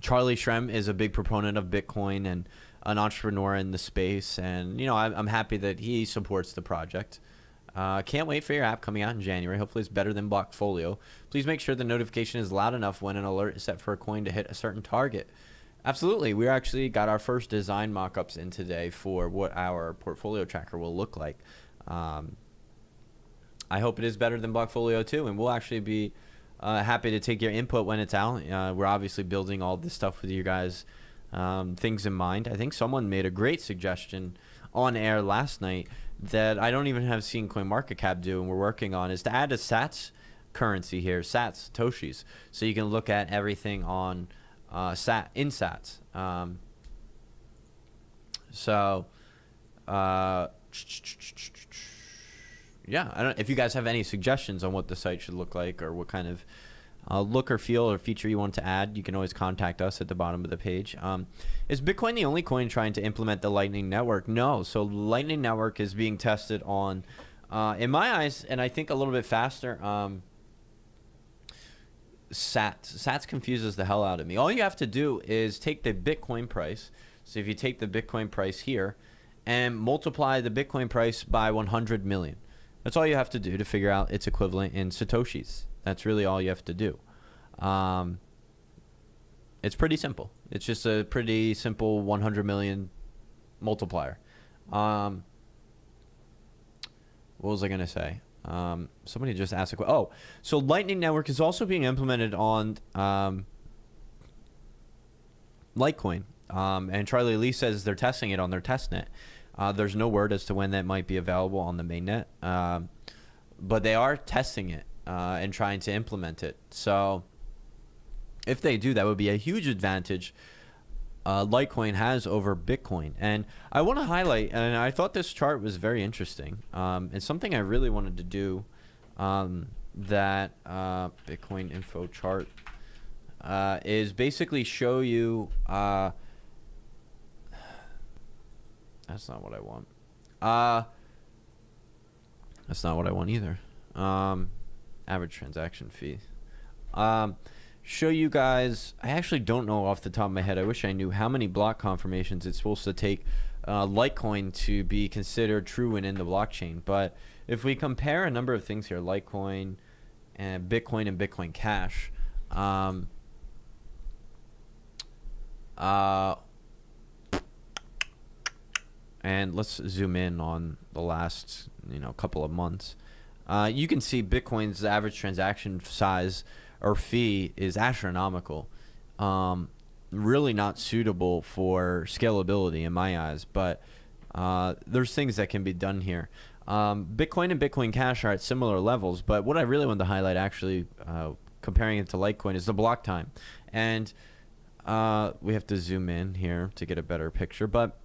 Charlie Shrem is a big proponent of Bitcoin and an entrepreneur in the space, and you know, I'm happy that he supports the project. Can't wait for your app coming out in January. Hopefully it's better than Blockfolio. Please make sure the notification is loud enough when an alert is set for a coin to hit a certain target. Absolutely. We actually got our first design mock-ups in today for what our portfolio tracker will look like. I hope it is better than Blockfolio too, and we'll actually be happy to take your input when it's out. We're obviously building all this stuff with you guys, things in mind. I think someone made a great suggestion on air last night that I don't even have seen CoinMarketCap do, and we're working on, is to add a Sats currency here, Sats, Satoshis, so you can look at everything on Sats. Yeah, I don't. If you guys have any suggestions on what the site should look like, or what kind of look or feel or feature you want to add, you can always contact us at the bottom of the page. Is Bitcoin the only coin trying to implement the Lightning Network? No. So Lightning Network is being tested on, in my eyes, and I think a little bit faster, Sats. Sats confuses the hell out of me. All you have to do is take the Bitcoin price. So if you take the Bitcoin price here and multiply the Bitcoin price by 100 million. That's all you have to do to figure out its equivalent in Satoshis. That's really all you have to do. It's pretty simple. It's just a pretty simple 100 million multiplier. What was I going to say? Somebody just asked a question. Oh, so Lightning Network is also being implemented on Litecoin. And Charlie Lee says they're testing it on their testnet. There's no word as to when that might be available on the mainnet. But they are testing it and trying to implement it. So if they do, that would be a huge advantage Litecoin has over Bitcoin. And I want to highlight, and I thought this chart was very interesting. It's something I really wanted to do, that Bitcoin info chart is basically show you, that's not what I want. That's not what I want either. Average transaction fee. Show you guys, I actually don't know off the top of my head. I wish I knew how many block confirmations it's supposed to take Litecoin to be considered true and in the blockchain. But if we compare a number of things here, Litecoin and Bitcoin Cash, and let's zoom in on the last, couple of months. You can see Bitcoin's average transaction size or fee is astronomical. Really not suitable for scalability in my eyes, but there's things that can be done here. Bitcoin and Bitcoin Cash are at similar levels, but what I really want to highlight, actually, comparing it to Litecoin, is the block time. And we have to zoom in here to get a better picture, but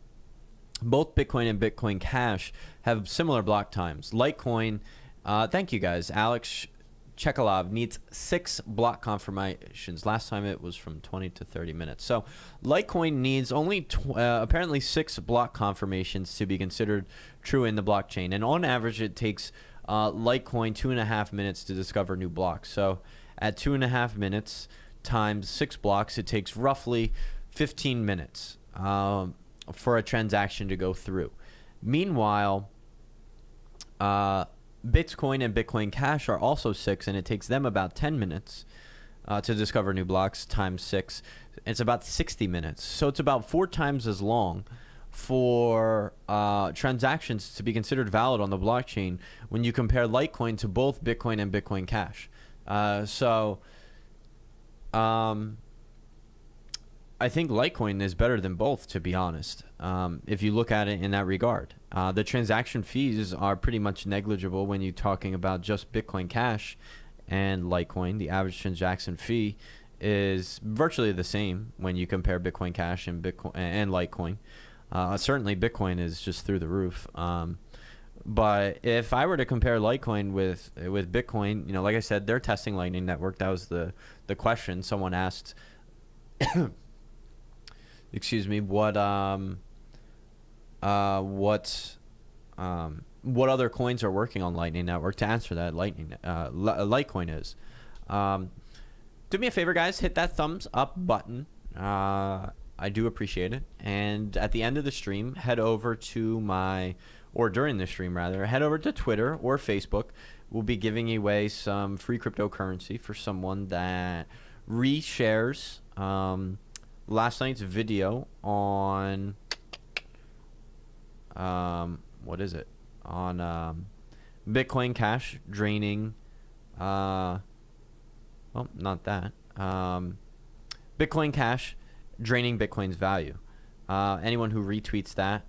both Bitcoin and Bitcoin Cash have similar block times. Litecoin, thank you guys. Alex Chekalov needs 6 block confirmations. Last time it was from 20 to 30 minutes. So Litecoin needs only apparently 6 block confirmations to be considered true in the blockchain. And on average, it takes Litecoin 2.5 minutes to discover new blocks. So at 2.5 minutes times 6 blocks, it takes roughly 15 minutes for a transaction to go through. Meanwhile, Bitcoin and Bitcoin Cash are also 6, and it takes them about 10 minutes to discover new blocks times 6. It's about 60 minutes. So it's about 4 times as long for transactions to be considered valid on the blockchain when you compare Litecoin to both Bitcoin and Bitcoin Cash. I think Litecoin is better than both, to be honest, if you look at it in that regard. The transaction fees are pretty much negligible when you're talking about just Bitcoin Cash and Litecoin. The average transaction fee is virtually the same when you compare Bitcoin Cash and Bitcoin and Litecoin. Certainly Bitcoin is just through the roof. But if I were to compare Litecoin with Bitcoin, like I said, they're testing Lightning Network. That was the question someone asked. Excuse me. What other coins are working on Lightning Network? To answer that, Litecoin is. Do me a favor, guys. Hit that thumbs up button. I do appreciate it. And at the end of the stream, head over to my, or during the stream rather, head over to Twitter or Facebook. We'll be giving away some free cryptocurrency for someone that reshares last night's video on what is it? On Bitcoin Cash draining well, not that. Bitcoin Cash draining Bitcoin's value. Anyone who retweets that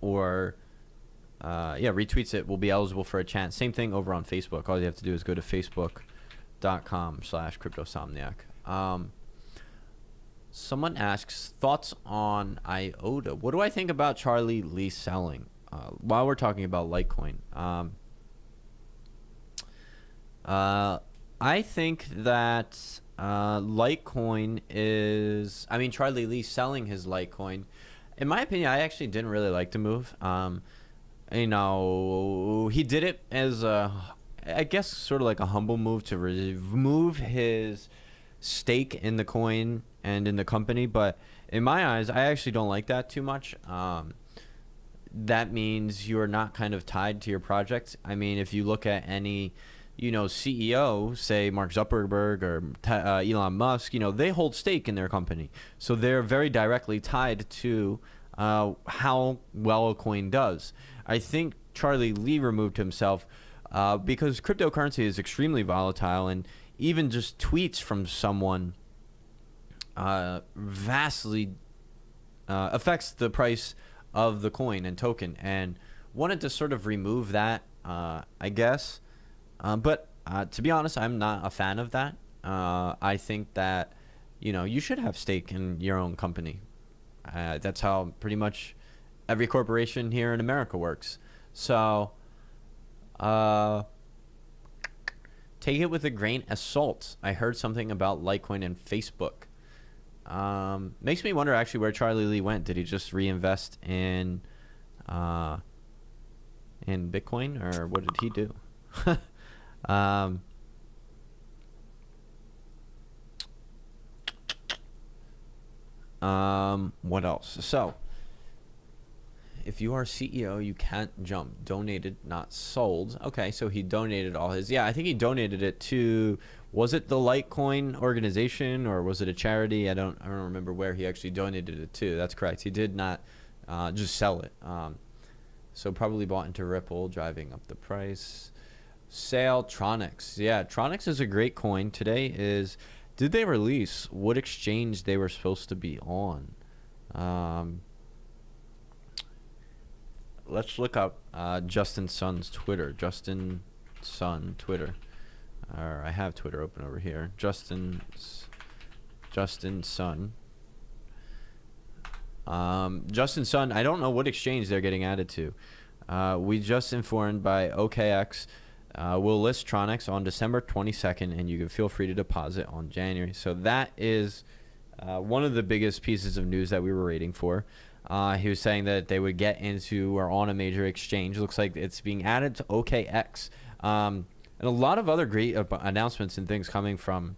or retweets it will be eligible for a chance. Same thing over on Facebook. All you have to do is go to facebook.com/cryptosomniac. Someone asks, thoughts on IOTA. What do I think about Charlie Lee selling? While we're talking about Litecoin, I think that Litecoin is, I mean, Charlie Lee selling his Litecoin, in my opinion, I actually didn't really like the move. You know, he did it as a, I guess, sort of like a humble move to remove his stake in the coin and in the company. But in my eyes, I actually don't like that too much. That means you're not kind of tied to your project. I mean, if you look at any, you know, CEO, say Mark Zuckerberg or Elon Musk, you know, they hold stake in their company. So they're very directly tied to how well a coin does. I think Charlie Lee removed himself because cryptocurrency is extremely volatile, and even just tweets from someone vastly affects the price of the coin and token, and wanted to sort of remove that, I guess. But to be honest, I'm not a fan of that. I think that, you know, you should have stake in your own company. That's how pretty much every corporation here in America works. So take it with a grain of salt. I heard something about Litecoin and Facebook. Makes me wonder actually where Charlie Lee went. Did he just reinvest in Bitcoin, or what did he do? What else? So if you are CEO, you can't jump. Donated, not sold. Okay, so he donated all his. Yeah, I think he donated it to, was it the Litecoin organization or was it a charity? I don't remember where he actually donated it to. That's correct. He did not just sell it. So probably bought into Ripple, driving up the price. Sale Tronix. Yeah, Tronix is a great coin. Today is, did they release what exchange they were supposed to be on? Let's look up Justin Sun's Twitter. Justin Sun Twitter. I have Twitter open over here. Justin Sun. Justin Sun. I don't know what exchange they're getting added to. We just informed by OKX. We'll list Tronix on December 22nd, and you can feel free to deposit on January. So that is one of the biggest pieces of news that we were waiting for. He was saying that they would get into or on a major exchange. Looks like it's being added to OKX. And a lot of other great announcements and things coming from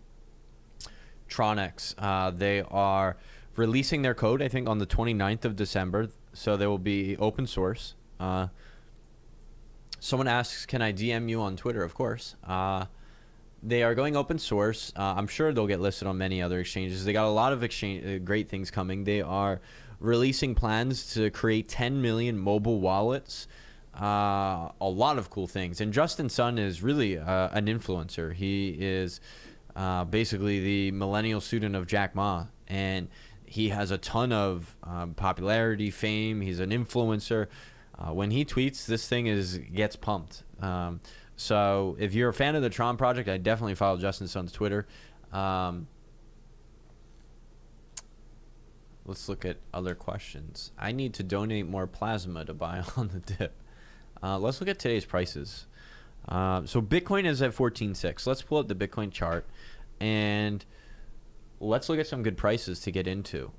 Tronix. They are releasing their code, I think, on the 29th of December. So they will be open source. Someone asks, can I DM you on Twitter? Of course. They are going open source. I'm sure they'll get listed on many other exchanges. They got a lot of great things coming. They are releasing plans to create 10 million mobile wallets. A lot of cool things. And Justin Sun is really an influencer. He is basically the millennial student of Jack Ma. And he has a ton of popularity, fame. He's an influencer. When he tweets, this thing gets pumped. So if you're a fan of the Tron project, I definitely follow Justin Sun's Twitter. Let's look at other questions. I need to donate more plasma to buy on the dip. Let's look at today's prices. So Bitcoin is at 14.6. Let's pull up the Bitcoin chart and let's look at some good prices to get into.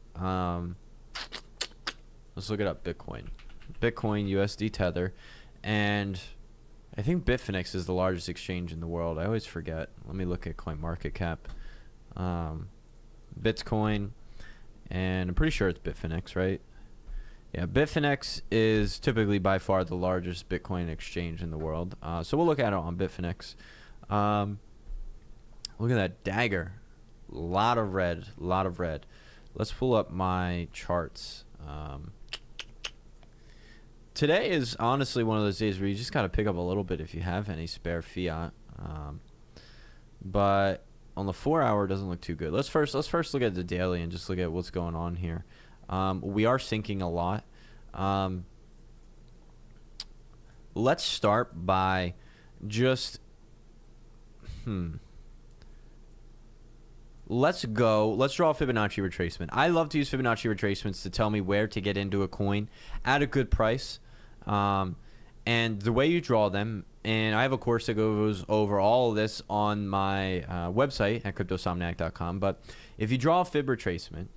Let's look it up. Bitcoin USD Tether, and I think Bitfinex is the largest exchange in the world. I always forget. Let me look at CoinMarketCap. Bitcoin. and I'm pretty sure it's Bitfinex, right? Yeah, Bitfinex is typically by far the largest Bitcoin exchange in the world. So we'll look at it on Bitfinex. Look at that dagger. Lot of red. Lot of red. Let's pull up my charts. Today is honestly one of those days where you just got to pick up a little bit if you have any spare fiat. But on the 4 hour, it doesn't look too good. Let's first look at the daily and just look at what's going on here. We are sinking a lot. Let's start by just let's draw a Fibonacci retracement. I love to use Fibonacci retracements to tell me where to get into a coin at a good price. And the way you draw them, and I have a course that goes over all of this on my website at cryptosomniac.com. But if you draw a Fib retracement,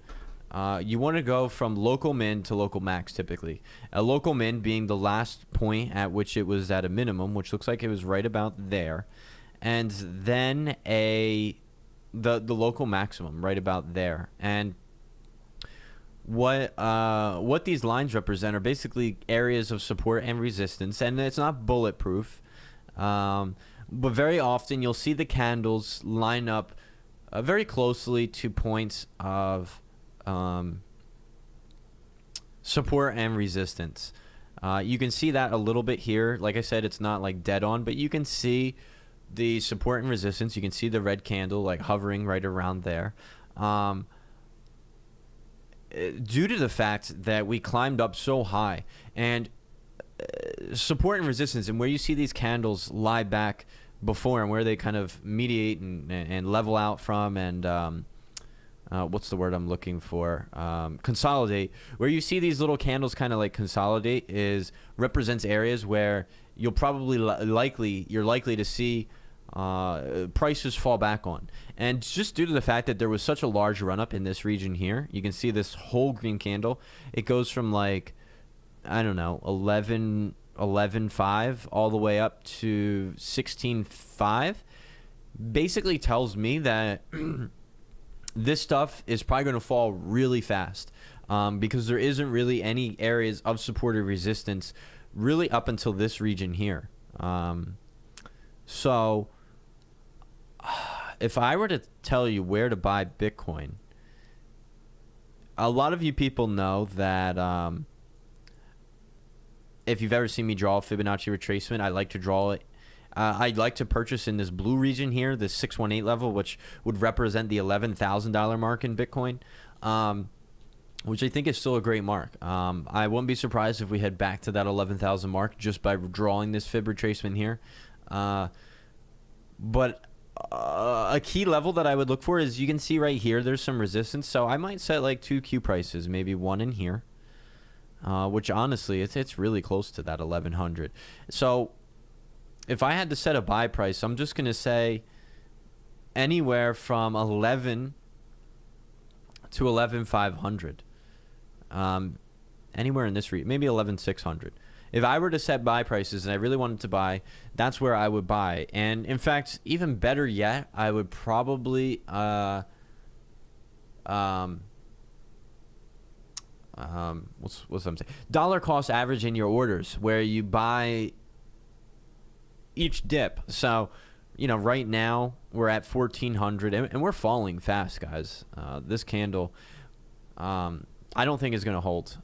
you want to go from local min to local max typically. A local min being the last point at which it was at a minimum, which looks like it was right about there, and then the local maximum right about there. And what these lines represent are basically areas of support and resistance, and it's not bulletproof, but very often you'll see the candles line up very closely to points of support and resistance. You can see that a little bit here. Like I said, it's not like dead on, but you can see the support and resistance. You can see the red candle like hovering right around there. Due to the fact that we climbed up so high, and support and resistance, and where you see these candles lie back before, and where they kind of mediate and level out from, and what's the word I'm looking for? Consolidate. Where you see these little candles kind of like consolidate represents areas where you'll probably you're likely to see prices fall back on. And just due to the fact that there was such a large run up in this region here, you can see this whole green candle. It goes from like, I don't know, 11.5 all the way up to 16.5. Basically tells me that this stuff is probably going to fall really fast, because there isn't really any areas of support or resistance really up until this region here. So if I were to tell you where to buy Bitcoin, a lot of you people know that if you've ever seen me draw a Fibonacci retracement, I like to draw it. I'd like to purchase in this blue region here, this 618 level, which would represent the $11,000 mark in Bitcoin, which I think is still a great mark. I wouldn't be surprised if we head back to that 11,000 mark just by drawing this Fib retracement here. But a key level that I would look for is, you can see right here, there's some resistance. So I might set like 2 Q prices, maybe one in here, which honestly, it's really close to that 1100. So if I had to set a buy price, I'm just going to say anywhere from 11 to 11,500. Anywhere in this region, maybe 11,600. If I were to set buy prices and I really wanted to buy, that's where I would buy. And in fact, even better yet, I would probably what's I'm saying? Dollar cost average in your orders, where you buy each dip. So, you know, right now we're at 1,400 and we're falling fast, guys. This candle, I don't think is going to hold.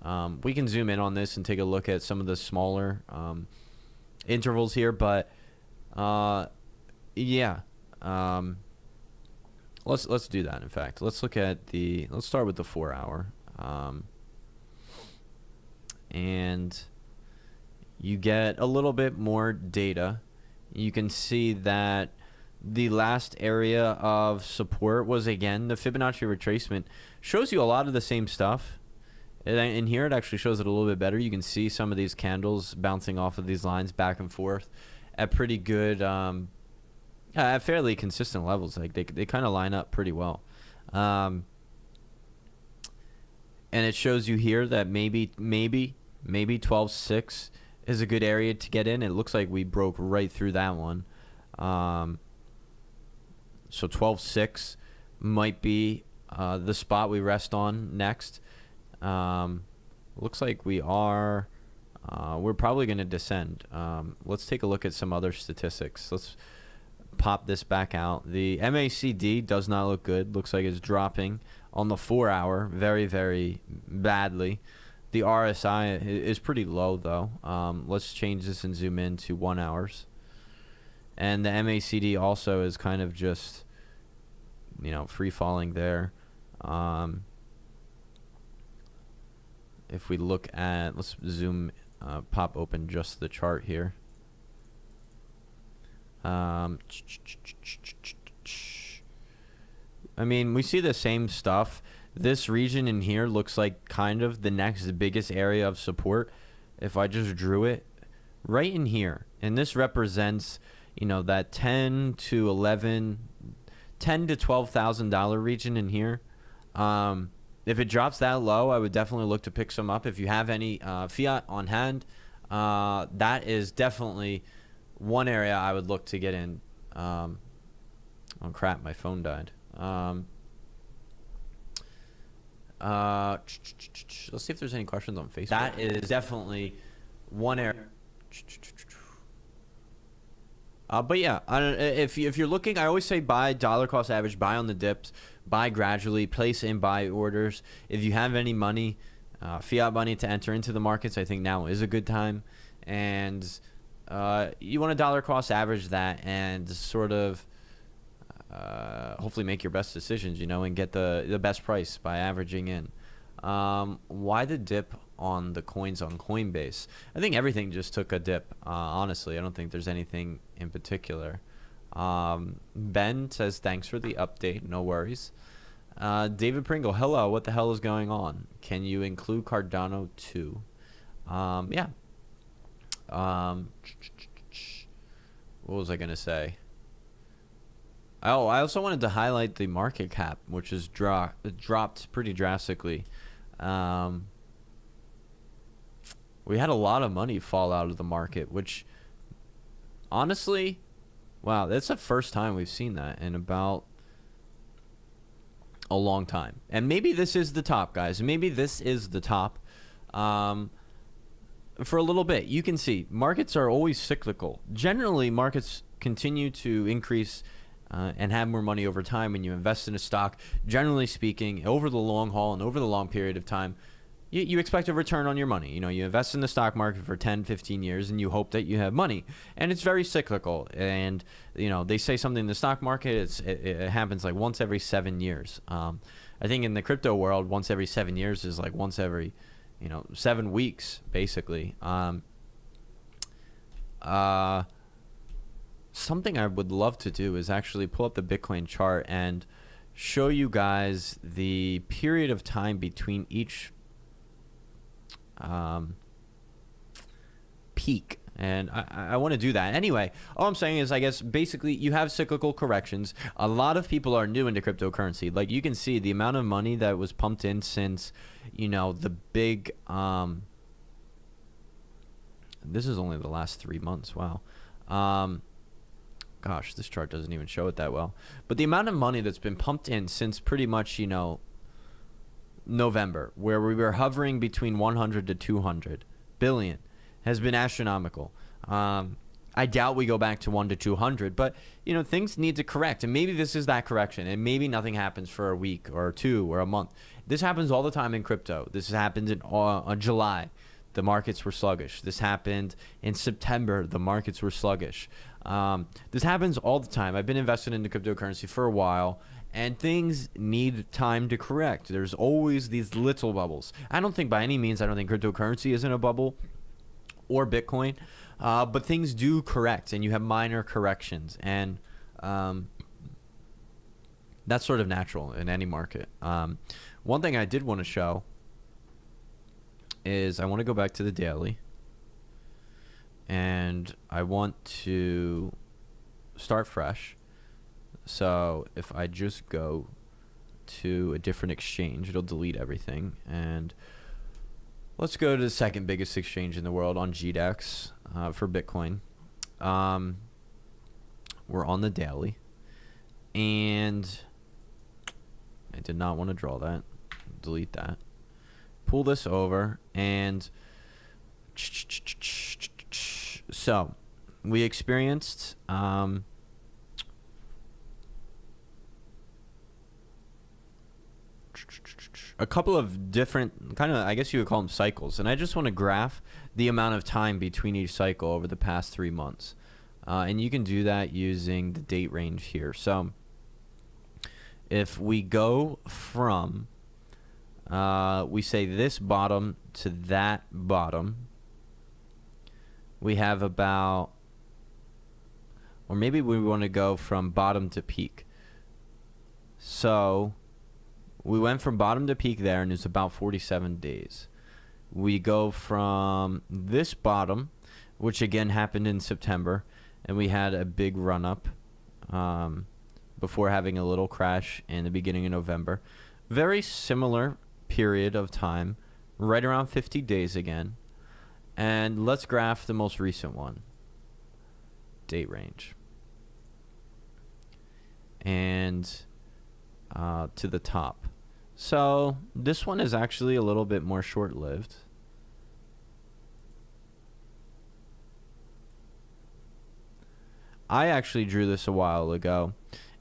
We can zoom in on this and take a look at some of the smaller intervals here, but yeah, let's do that. In fact, let's start with the 4 hour, and you get a little bit more data. You can see that the last area of support was, again, the Fibonacci retracement. Shows you a lot of the same stuff. In here, it actually shows it a little bit better. You can see some of these candles bouncing off of these lines back and forth at pretty good, at fairly consistent levels. Like they kind of line up pretty well. And it shows you here that maybe 12.6 is a good area to get in. It looks like we broke right through that one. So 12.6 might be the spot we rest on next. Looks like we are. We're probably going to descend. Let's take a look at some other statistics. Let's pop this back out. The MACD does not look good. Looks like it's dropping on the 4-hour very, very badly. The RSI is pretty low, though. Let's change this and zoom in to 1 hours. And the MACD also is kind of just, you know, free falling there. If we look at, let's zoom, pop open just the chart here. I mean, we see the same stuff. This region in here looks like kind of the next biggest area of support. If I just drew it right in here, and this represents, you know, that 10 to $12,000 region in here. If it drops that low, I would definitely look to pick some up. If you have any fiat on hand, that is definitely one area I would look to get in. Oh crap, my phone died. Let's see if there's any questions on Facebook. That is definitely one area. But yeah, if you're looking, I always say buy dollar cost average, buy on the dips, buy gradually, place in buy orders. If you have any money, fiat money to enter into the markets, I think now is a good time. And you want to dollar cost average that and sort of hopefully make your best decisions, you know, and get the best price by averaging in. Why the dip on the coins on Coinbase? I think everything just took a dip. Honestly, I don't think there's anything in particular. Ben says thanks for the update. No worries. David Pringle, hello. What the hell is going on? Can you include Cardano too? Yeah. What was I gonna say? Oh, I also wanted to highlight the market cap, which has dropped pretty drastically. We had a lot of money fall out of the market, which honestly, wow, that's the first time we've seen that in about a long time. And maybe this is the top, guys. Maybe this is the top. For a little bit, you can see markets are always cyclical. Generally, markets continue to increase and have more money over time when you invest in a stock. Generally speaking, over the long haul and over the long period of time, you expect a return on your money. You know, you invest in the stock market for 10, 15 years and you hope that you have money. And it's very cyclical. And, you know, they say something in the stock market, it happens like once every 7 years. I think in the crypto world, once every 7 years is like once every, you know, 7 weeks, basically. Something I would love to do is actually pull up the Bitcoin chart and show you guys the period of time between each peak. And I want to do that. Anyway, all I'm saying is, I guess, basically, you have cyclical corrections. A lot of people are new into cryptocurrency. Like, you can see the amount of money that was pumped in since, you know, the big... this is only the last 3 months. Wow. Gosh, this chart doesn't even show it that well. But the amount of money that's been pumped in since pretty much, you know, November, where we were hovering between 100 to 200 billion, has been astronomical. I doubt we go back to 1 to 200, but, you know, things need to correct. And maybe this is that correction. And maybe nothing happens for a week or 2 or a month. This happens all the time in crypto. This happens in July. The markets were sluggish. This happened in September. The markets were sluggish. This happens all the time. I've been invested into cryptocurrency for a while, and things need time to correct. There's always these little bubbles. I don't think by any means, I don't think cryptocurrency is in a bubble or Bitcoin, but things do correct, and you have minor corrections, and that's sort of natural in any market. One thing I did want to show is I want to go back to the daily, and I want to start fresh. So if I just go to a different exchange, it'll delete everything, and let's go to the second biggest exchange in the world on GDEX for Bitcoin. We're on the daily, and my did not want to draw that. Delete that. Pull this over, and so we experienced a couple of different kind of, I guess you would call them cycles, and I just want to graph the amount of time between each cycle over the past 3 months, and you can do that using the date range here. So if we go from we say this bottom to that bottom, we have about, or maybe we want to go from bottom to peak. So we went from bottom to peak there, and it's about 47 days. We go from this bottom, which again happened in September, and we had a big run up before having a little crash in the beginning of November. Very similar period of time, right around 50 days again. And let's graph the most recent one, date range, and to the top. So this one is actually a little bit more short-lived. I actually drew this a while ago,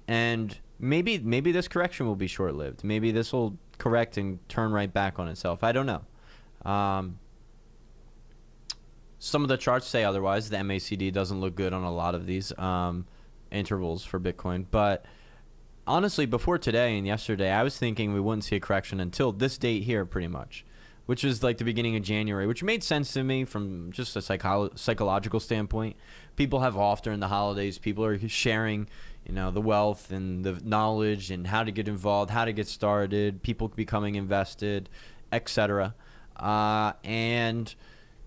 and maybe this correction will be short-lived. Maybe this will correct and turn right back on itself. I don't know. Some of the charts say otherwise. The MACD doesn't look good on a lot of these intervals for Bitcoin. But honestly, before today and yesterday, I was thinking we wouldn't see a correction until this date here, pretty much, which is like the beginning of January, which made sense to me from just a psychological standpoint. People have off during the holidays. People are sharing, you know, the wealth and the knowledge and how to get involved, how to get started, people becoming invested, etc. And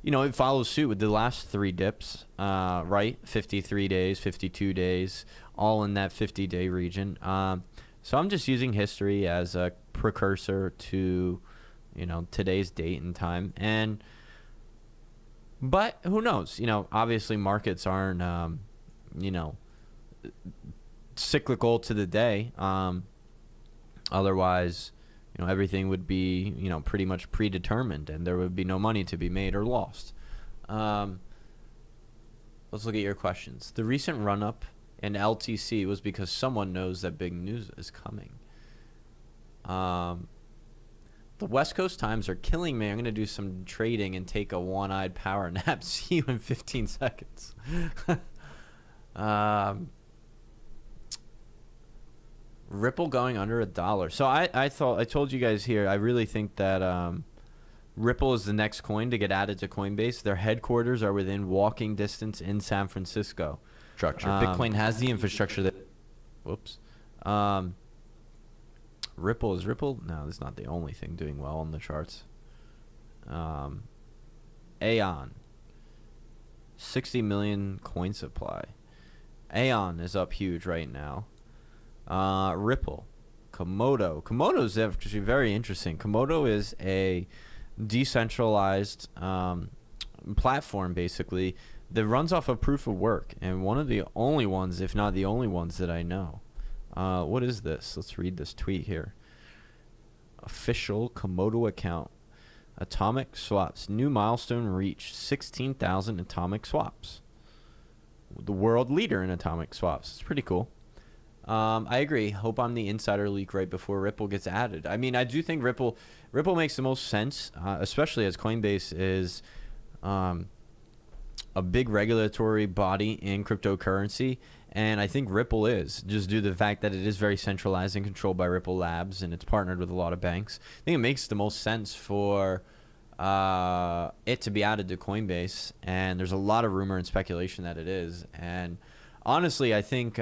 you know, it follows suit with the last 3 dips, right? 53 days, 52 days, all in that 50-day region. So I'm just using history as a precursor to, you know, today's date and time. But who knows? You know, obviously markets aren't, you know, cyclical to the day. Otherwise, you know, everything would be, you know, pretty much predetermined, and there would be no money to be made or lost. Let's look at your questions. The recent run-up in LTC was because someone knows that big news is coming. The West Coast times are killing me. I'm going to do some trading and take a one-eyed power nap. See you in 15 seconds. Ripple going under $1. So I told you guys here, I really think that Ripple is the next coin to get added to Coinbase. Their headquarters are within walking distance in San Francisco. Bitcoin has the infrastructure that, whoops. Ripple, is Ripple? No, that's not the only thing doing well on the charts. Aeon, 60 million coin supply. Aeon is up huge right now. Ripple, Komodo. Komodo is actually very interesting. Komodo is a decentralized platform, basically, that runs off of proof of work, and one of the only ones, if not the only ones, that I know. What is this? Let's read this tweet here. Official Komodo account. Atomic swaps. New milestone reached 16,000 atomic swaps. The world leader in atomic swaps. It's pretty cool. I agree. Hope I'm the insider leak right before Ripple gets added. I mean, I do think Ripple makes the most sense, especially as Coinbase is a big regulatory body in cryptocurrency. And I think Ripple is, just due to the fact that it is very centralized and controlled by Ripple Labs, and it's partnered with a lot of banks. I think it makes the most sense for it to be added to Coinbase. And there's a lot of rumor and speculation that it is. And honestly, I think...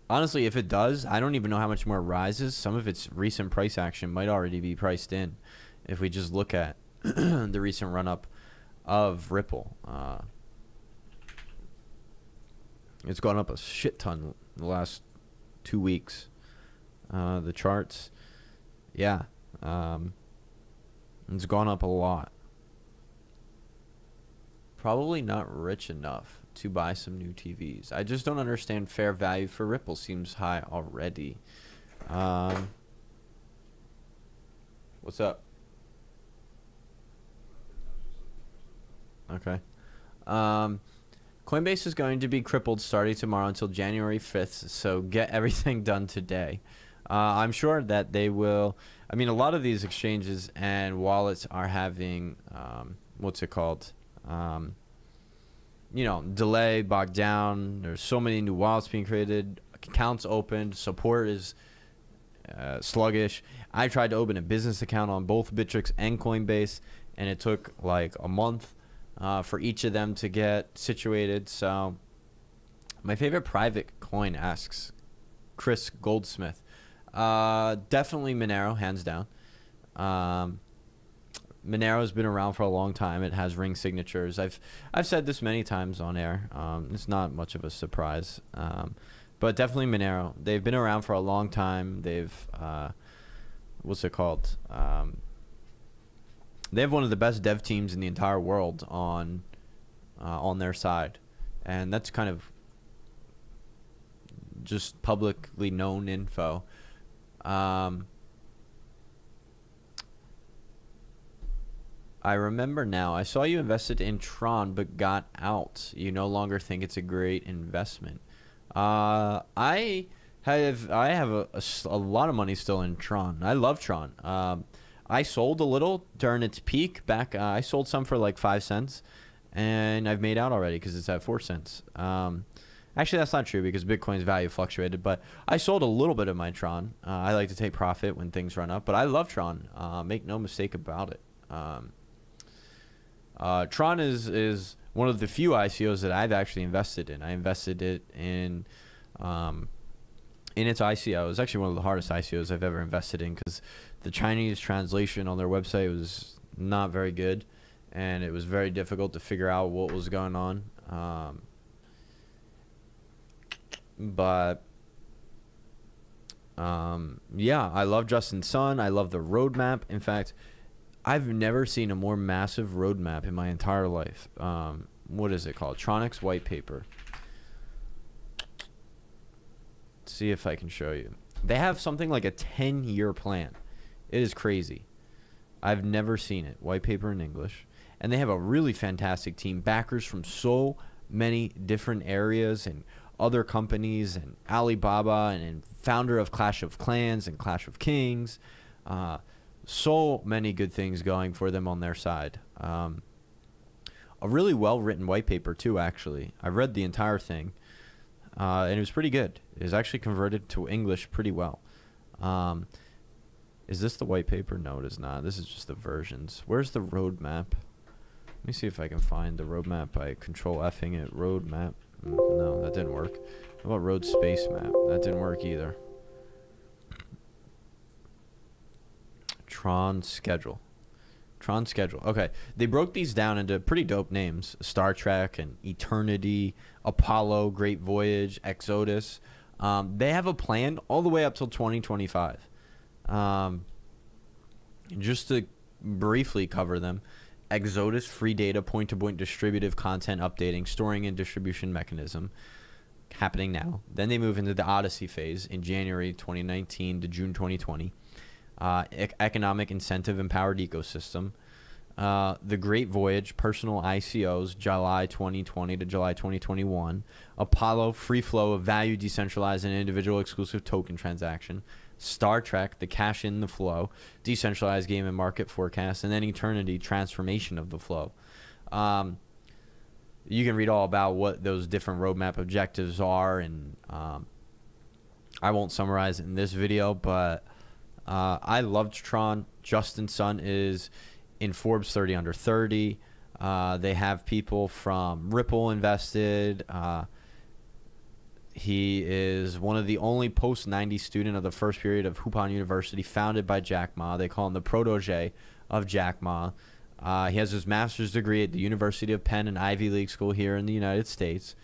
honestly, if it does, I don't even know how much more it rises. Some of its recent price action might already be priced in if we just look at the recent run-up of Ripple. It's gone up a shit ton in the last 2 weeks. The charts, yeah, it's gone up a lot. Probably not rich enough to buy some new TVs. I just don't understand fair value for Ripple. Seems high already. What's up? Okay. Coinbase is going to be crippled starting tomorrow until January 5th, so get everything done today. I'm sure that they will. I mean, a lot of these exchanges and wallets are having, what's it called? You know, delay, bogged down. There's so many new wallets being created. Accounts opened. Support is sluggish. I tried to open a business account on both Bittrex and Coinbase, and it took like a month for each of them to get situated. So my favorite private coin, asks Chris Goldsmith. Definitely Monero, hands down. Monero has been around for a long time. It has ring signatures. I've said this many times on air. It's not much of a surprise. But definitely Monero. They've been around for a long time. They've what's it called? They have one of the best dev teams in the entire world on their side, and that's kind of just publicly known info. I remember now. I saw you invested in Tron but got out. You no longer think it's a great investment. I have a lot of money still in Tron. I love Tron. I sold a little during its peak back. I sold some for like 5 cents, and I've made out already because it's at 4 cents. Actually, that's not true because Bitcoin's value fluctuated, but I sold a little bit of my Tron. I like to take profit when things run up, but I love Tron. Make no mistake about it. Tron is one of the few ICOs that I've actually invested in. I invested it in its ICO. It was actually one of the hardest ICOs I've ever invested in because the Chinese translation on their website was not very good, and it was very difficult to figure out what was going on. Yeah, I love Justin Sun. I love the roadmap. In fact, I've never seen a more massive roadmap in my entire life. What is it called? Tronics white paper. Let's see if I can show you. They have something like a 10-year plan. It is crazy. I've never seen it. White paper in English. And they have a really fantastic team. Backers from so many different areas and other companies, and Alibaba, and founder of Clash of Clans and Clash of Kings. So many good things going for them on their side. A really well-written white paper, too, actually. I read the entire thing, and it was pretty good. It was actually converted to English pretty well. Is this the white paper? No, it is not. This is just the versions. Where's the roadmap? Let me see if I can find the roadmap by control-F-ing it. Roadmap. No, that didn't work. How about road space map? That didn't work either. Tron schedule. Tron schedule. Okay. They broke these down into pretty dope names. Star Trek and Eternity, Apollo, Great Voyage, Exodus. They have a plan all the way up till 2025. Just to briefly cover them. Exodus, free data, point-to-point distributive content updating, storing and distribution mechanism, happening now. Then they move into the Odyssey phase in January 2019 to June 2020. Economic incentive empowered ecosystem. The Great Voyage, personal ICOs, July 2020 to July 2021. Apollo, free flow of value, decentralized and individual exclusive token transaction. Star Trek, the cash in the flow, decentralized game and market forecast, and then Eternity, transformation of the flow. You can read all about what those different roadmap objectives are, and I won't summarize it in this video, but I loved Tron. Justin Sun is in Forbes 30 under 30. They have people from Ripple invested. He is one of the only post-90 student of the first period of Hupon University, founded by Jack Ma. They call him the protege of Jack Ma. He has his master's degree at the University of Penn, an Ivy League school here in the United States.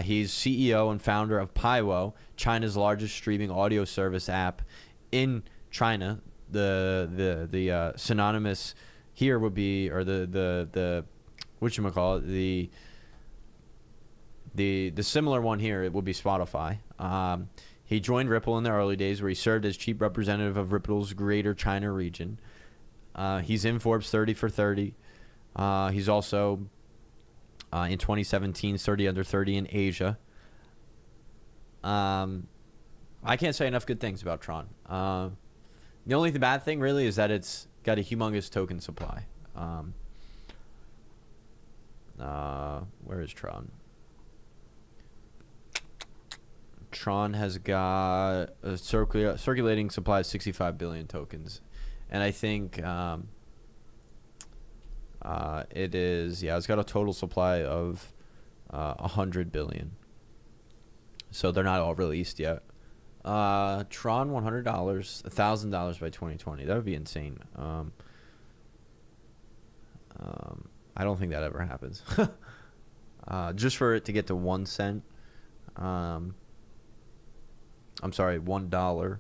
He's CEO and founder of Paiwo, China's largest streaming audio service app in China. The synonymous here would be, or the whatchamacallit, The similar one here, it will be Spotify. He joined Ripple in the early days, where he served as chief representative of Ripple's Greater China region. He's in Forbes 30 for 30. He's also in 2017 30 under 30 in Asia. I can't say enough good things about Tron. The only bad thing really is that it's got a humongous token supply. Where is Tron? Tron has got a circulating supply of 65 billion tokens, and I think it is, yeah, it's got a total supply of 100 billion. So they're not all released yet. Tron, $100, $1,000 by 2020. That would be insane. I don't think that ever happens. Just for it to get to 1 cent. I'm sorry, $1.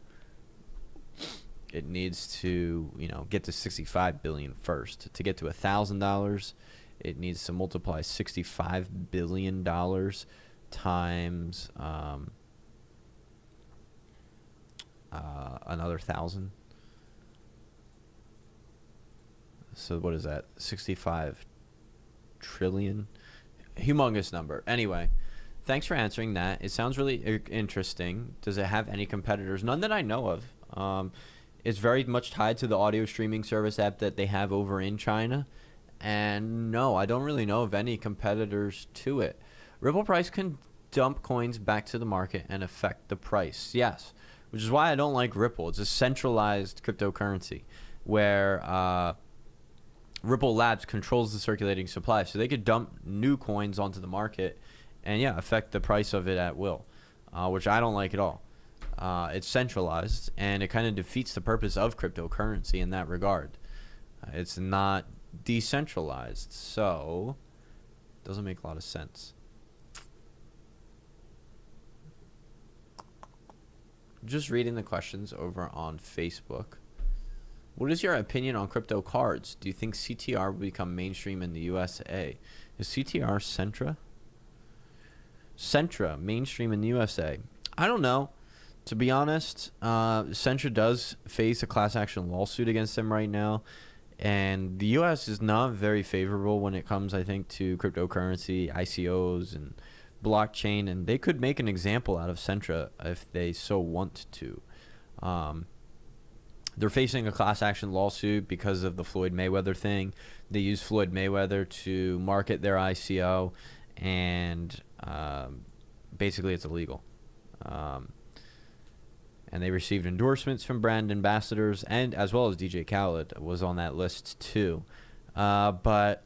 It needs to, you know, get to 65 billion first. To get to $1,000, it needs to multiply 65 billion dollars times another 1,000. So what is that? 65 trillion. Humongous number. Anyway, thanks for answering that. It sounds really interesting. Does it have any competitors? None that I know of. It's very much tied to the audio streaming service app that they have over in China. And no, I don't really know of any competitors to it. Ripple price can dump coins back to the market and affect the price. Yes, which is why I don't like Ripple. It's a centralized cryptocurrency where Ripple Labs controls the circulating supply. So they could dump new coins onto the market and, yeah, affect the price of it at will, which I don't like at all. It's centralized, and it kind of defeats the purpose of cryptocurrency in that regard. It's not decentralized, so it doesn't make a lot of sense. Just reading the questions over on Facebook. What is your opinion on crypto cards? Do you think CTR will become mainstream in the USA? Is CTR Centra? Centra mainstream in the USA? I don't know. To be honest, Centra does face a class action lawsuit against them right now. And the U.S. is not very favorable when it comes, I think, to cryptocurrency, ICOs, and blockchain. And they could make an example out of Centra if they so want to. They're facing a class action lawsuit because of the Floyd Mayweather thing. They used Floyd Mayweather to market their ICO, and basically it's illegal. And they received endorsements from brand ambassadors, and as well as DJ Khaled was on that list too. But,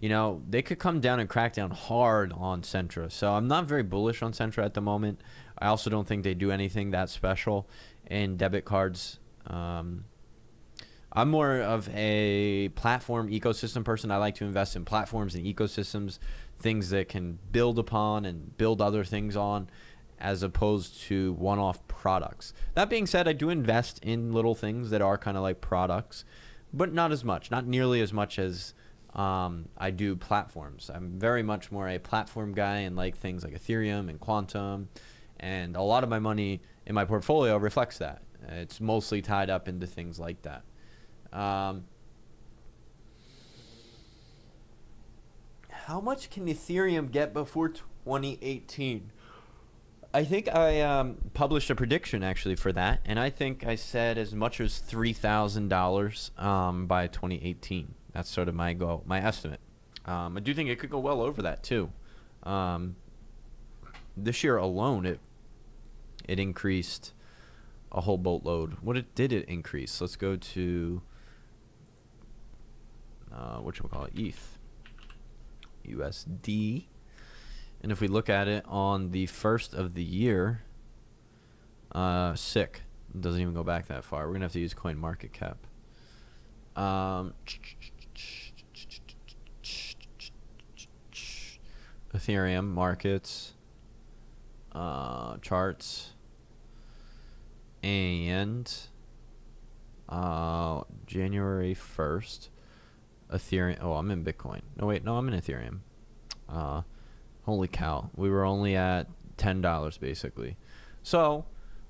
you know, they could come down and crack down hard on Centra. So I'm not very bullish on Centra at the moment. I also don't think they do anything that special in debit cards. I'm more of a platform ecosystem person. I like to invest in platforms and ecosystems, things that can build upon and build other things on, as opposed to one-off products. That being said, I do invest in little things that are kind of like products, but not as much, not nearly as much as I do platforms. I'm very much more a platform guy and like things like Ethereum and QTUM, and a lot of my money in my portfolio reflects that. It's mostly tied up into things like that. How much can Ethereum get before 2018? I think I published a prediction actually for that, and I think I said as much as $3,000 by 2018. That's sort of my goal, my estimate. I do think it could go well over that too. This year alone, it increased a whole boatload. Did it increase? Let's go to whatchamacallit, ETH, USD. And if we look at it on the first of the year, sick. It doesn't even go back that far. We're going to have to use coin market cap. Ethereum markets, charts, and January 1st, Ethereum. Oh, I'm in Bitcoin. No, wait, no, I'm in Ethereum. Holy cow. We were only at $10 basically. So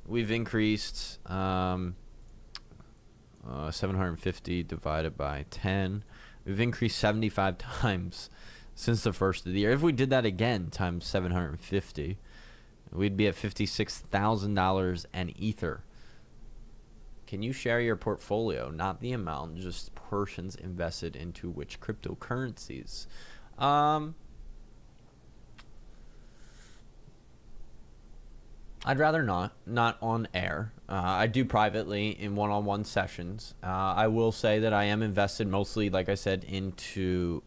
we've increased 750 divided by 10. We've increased 75 times since the first of the year. If we did that again times 750, we'd be at $56,000 an Ether. Can you share your portfolio? Not the amount, just portions invested into which cryptocurrencies. I'd rather not on air. I do privately in one-on-one sessions. I will say that I am invested mostly, like I said, into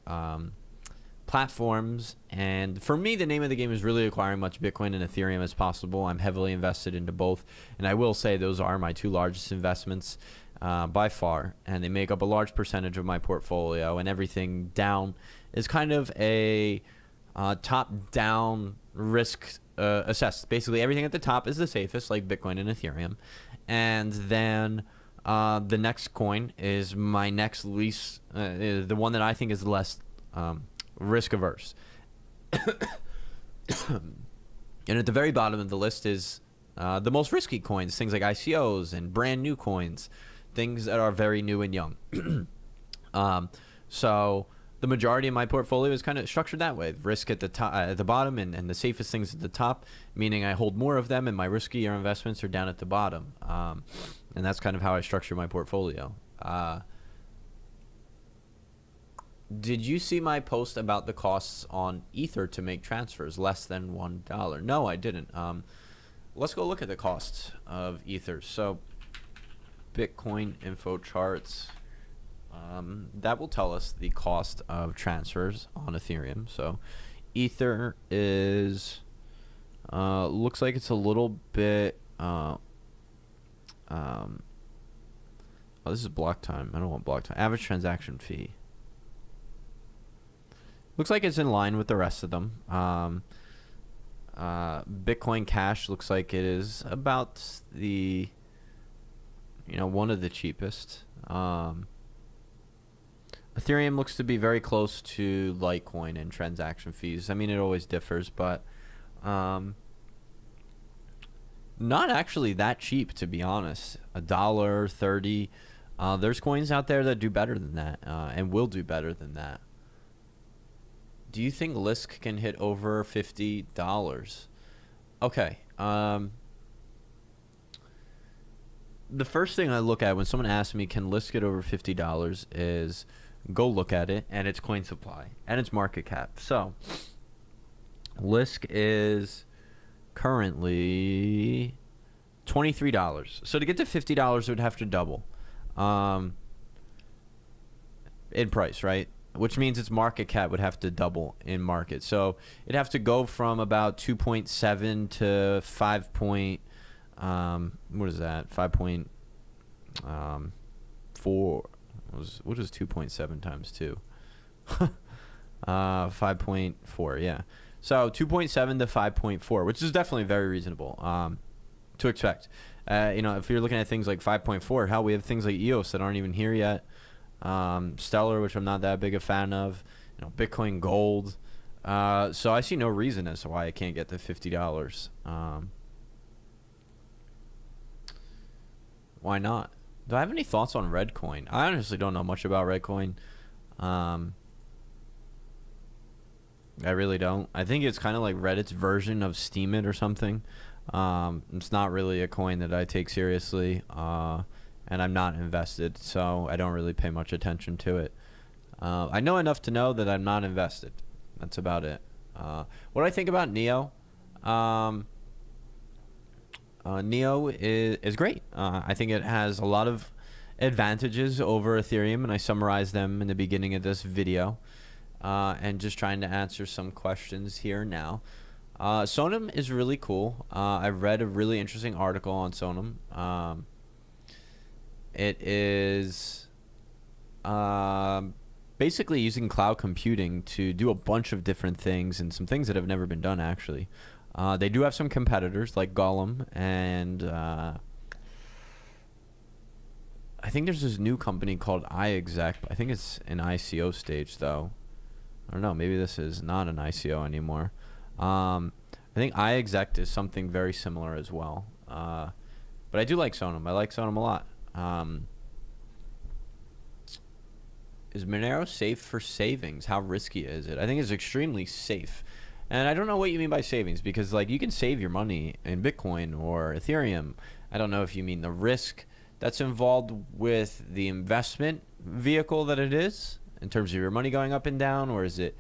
platforms. And for me, the name of the game is really acquiring much Bitcoin and Ethereum as possible. I'm heavily invested into both. And I will say those are my two largest investments by far. And they make up a large percentage of my portfolio. And everything down is kind of a top-down risk assessed. Basically, everything at the top is the safest, like Bitcoin and Ethereum. And then the next coin is my next least, the one that I think is less risk averse. And at the very bottom of the list is the most risky coins, things like ICOs and brand new coins, things that are very new and young. So the majority of my portfolio is kind of structured that way. Risk at the top, at the bottom, and the safest things at the top, meaning I hold more of them, and my riskier investments are down at the bottom. And that's kind of how I structure my portfolio. Did you see my post about the costs on Ether to make transfers less than $1? No, I didn't. Let's go look at the costs of Ether. So Bitcoin info charts. That will tell us the cost of transfers on Ethereum. So Ether is looks like it's a little bit oh, this is block time. I don't want block time. Average transaction fee. Looks like it's in line with the rest of them. Bitcoin Cash looks like it is about the, one of the cheapest. Ethereum looks to be very close to Litecoin in transaction fees. I mean, it always differs, but not actually that cheap, to be honest. $1.30. There's coins out there that do better than that, and will do better than that. Do you think Lisk can hit over $50? Okay. The first thing I look at when someone asks me, can Lisk get over $50, is go look at it and its coin supply and its market cap. So Lisk is currently $23. So to get to $50, it would have to double in price, right? Which means its market cap would have to double in market. So it'd have to go from about 2.7 to 5. What is that? 5.4. What is 2.7 times 2? 5.4. Yeah. So 2.7 to 5.4, which is definitely very reasonable to expect. If you're looking at things like 5.4, hell, we have things like EOS that aren't even here yet. Stellar, which I'm not that big a fan of, Bitcoin Gold. So I see no reason as to why I can't get to $50. Why not? Do I have any thoughts on Redcoin? I honestly don't know much about Redcoin. I really don't. I think it's kind of like Reddit's version of Steemit or something. It's not really a coin that I take seriously. And I'm not invested, so I don't really pay much attention to it. I know enough to know that I'm not invested. That's about it. What I think about Neo, Neo is great. I think it has a lot of advantages over Ethereum, and I summarized them in the beginning of this video. And just trying to answer some questions here now. Sonam is really cool. I've read a really interesting article on Sonam. It is basically using cloud computing to do a bunch of different things, and some things that have never been done, actually. They do have some competitors like Golem, and I think there's this new company called iExec. I think it's an ICO stage, though. I don't know. Maybe this is not an ICO anymore. I think iExec is something very similar as well. But I do like Sonum. I like Sonum a lot. Is Monero safe for savings? How risky is it? I think it's extremely safe. And I don't know what you mean by savings, because like you can save your money in Bitcoin or Ethereum. I don't know if you mean the risk that's involved with the investment vehicle that it is in terms of your money going up and down, or is it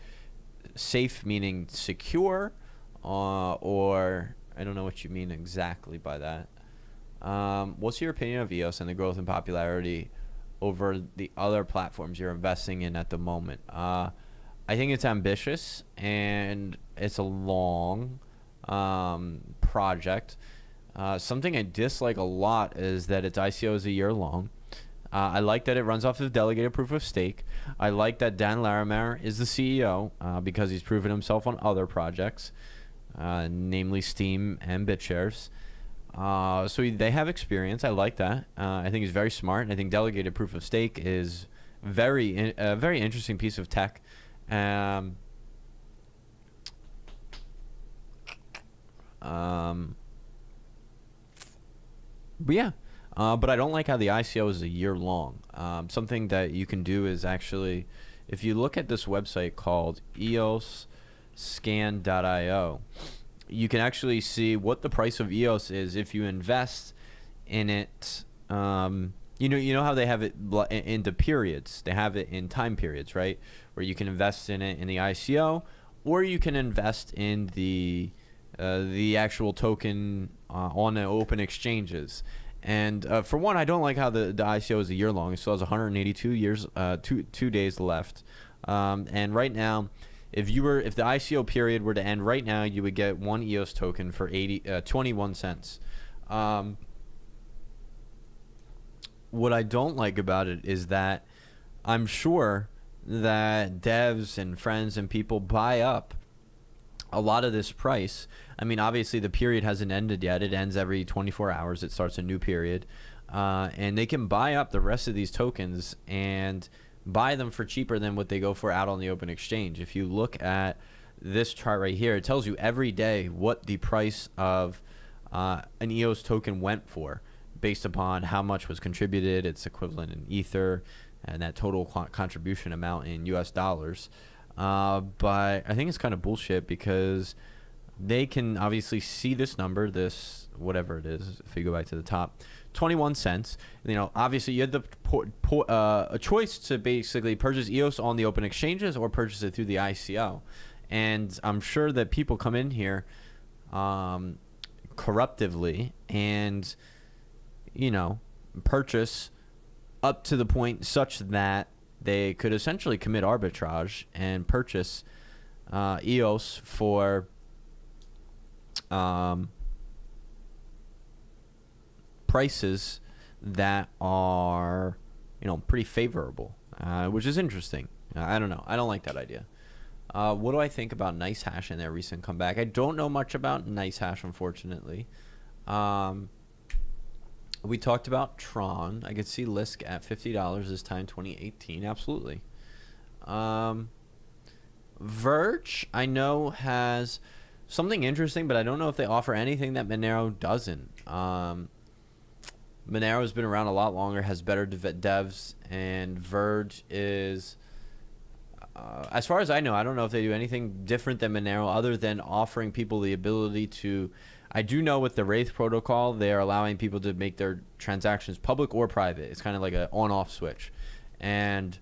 safe meaning secure, or I don't know what you mean exactly by that. What's your opinion of EOS and the growth and popularity over the other platforms you're investing in at the moment? I think it's ambitious and it's a long project. Something I dislike a lot is that its ICO is a year long. I like that it runs off of delegated proof of stake. I like that Dan Larimer is the CEO because he's proven himself on other projects, namely Steem and BitShares. So they have experience. I like that. I think he's very smart. And I think delegated proof of stake is a very interesting piece of tech. But yeah, but I don't like how the ICO is a year long. Something that you can do is actually, if you look at this website called eosscan.io, you can actually see what the price of EOS is if you invest in it. You know how they have it into periods. They have it in time periods, right? Where you can invest in it in the ICO, or you can invest in the actual token on the open exchanges. And for one, I don't like how the ICO is a year long. It still has 182 years, two days left. And right now, if the ICO period were to end right now, you would get one EOS token for 21 cents. What I don't like about it is that I'm sure that devs and friends and people buy up a lot of this price. I mean, obviously the period hasn't ended yet. It ends every 24 hours. It starts a new period. And they can buy up the rest of these tokens and buy them for cheaper than what they go for out on the open exchange. If you look at this chart right here, it tells you every day what the price of an EOS token went for based upon how much was contributed, its equivalent in Ether, and that total contribution amount in US dollars. But I think it's kind of bullshit because they can obviously see this number, this whatever it is, if you go back to the top, 21 cents. You know, obviously you had a choice to basically purchase EOS on the open exchanges or purchase it through the ICO. And I'm sure that people come in here corruptively and, you know, purchase up to the point such that they could essentially commit arbitrage and purchase EOS for prices that are, you know, pretty favorable, which is interesting. I don't know. I don't like that idea. What do I think about NiceHash and their recent comeback? I don't know much about NiceHash, unfortunately. We talked about Tron. I could see Lisk at $50 this time, 2018. Absolutely. Verge, I know, has something interesting, but I don't know if they offer anything that Monero doesn't. Monero has been around a lot longer, has better devs, and Verge is, as far as I know, I don't know if they do anything different than Monero other than offering people the ability to, I do know with the Wraith protocol, they are allowing people to make their transactions public or private. It's kind of like an on-off switch. And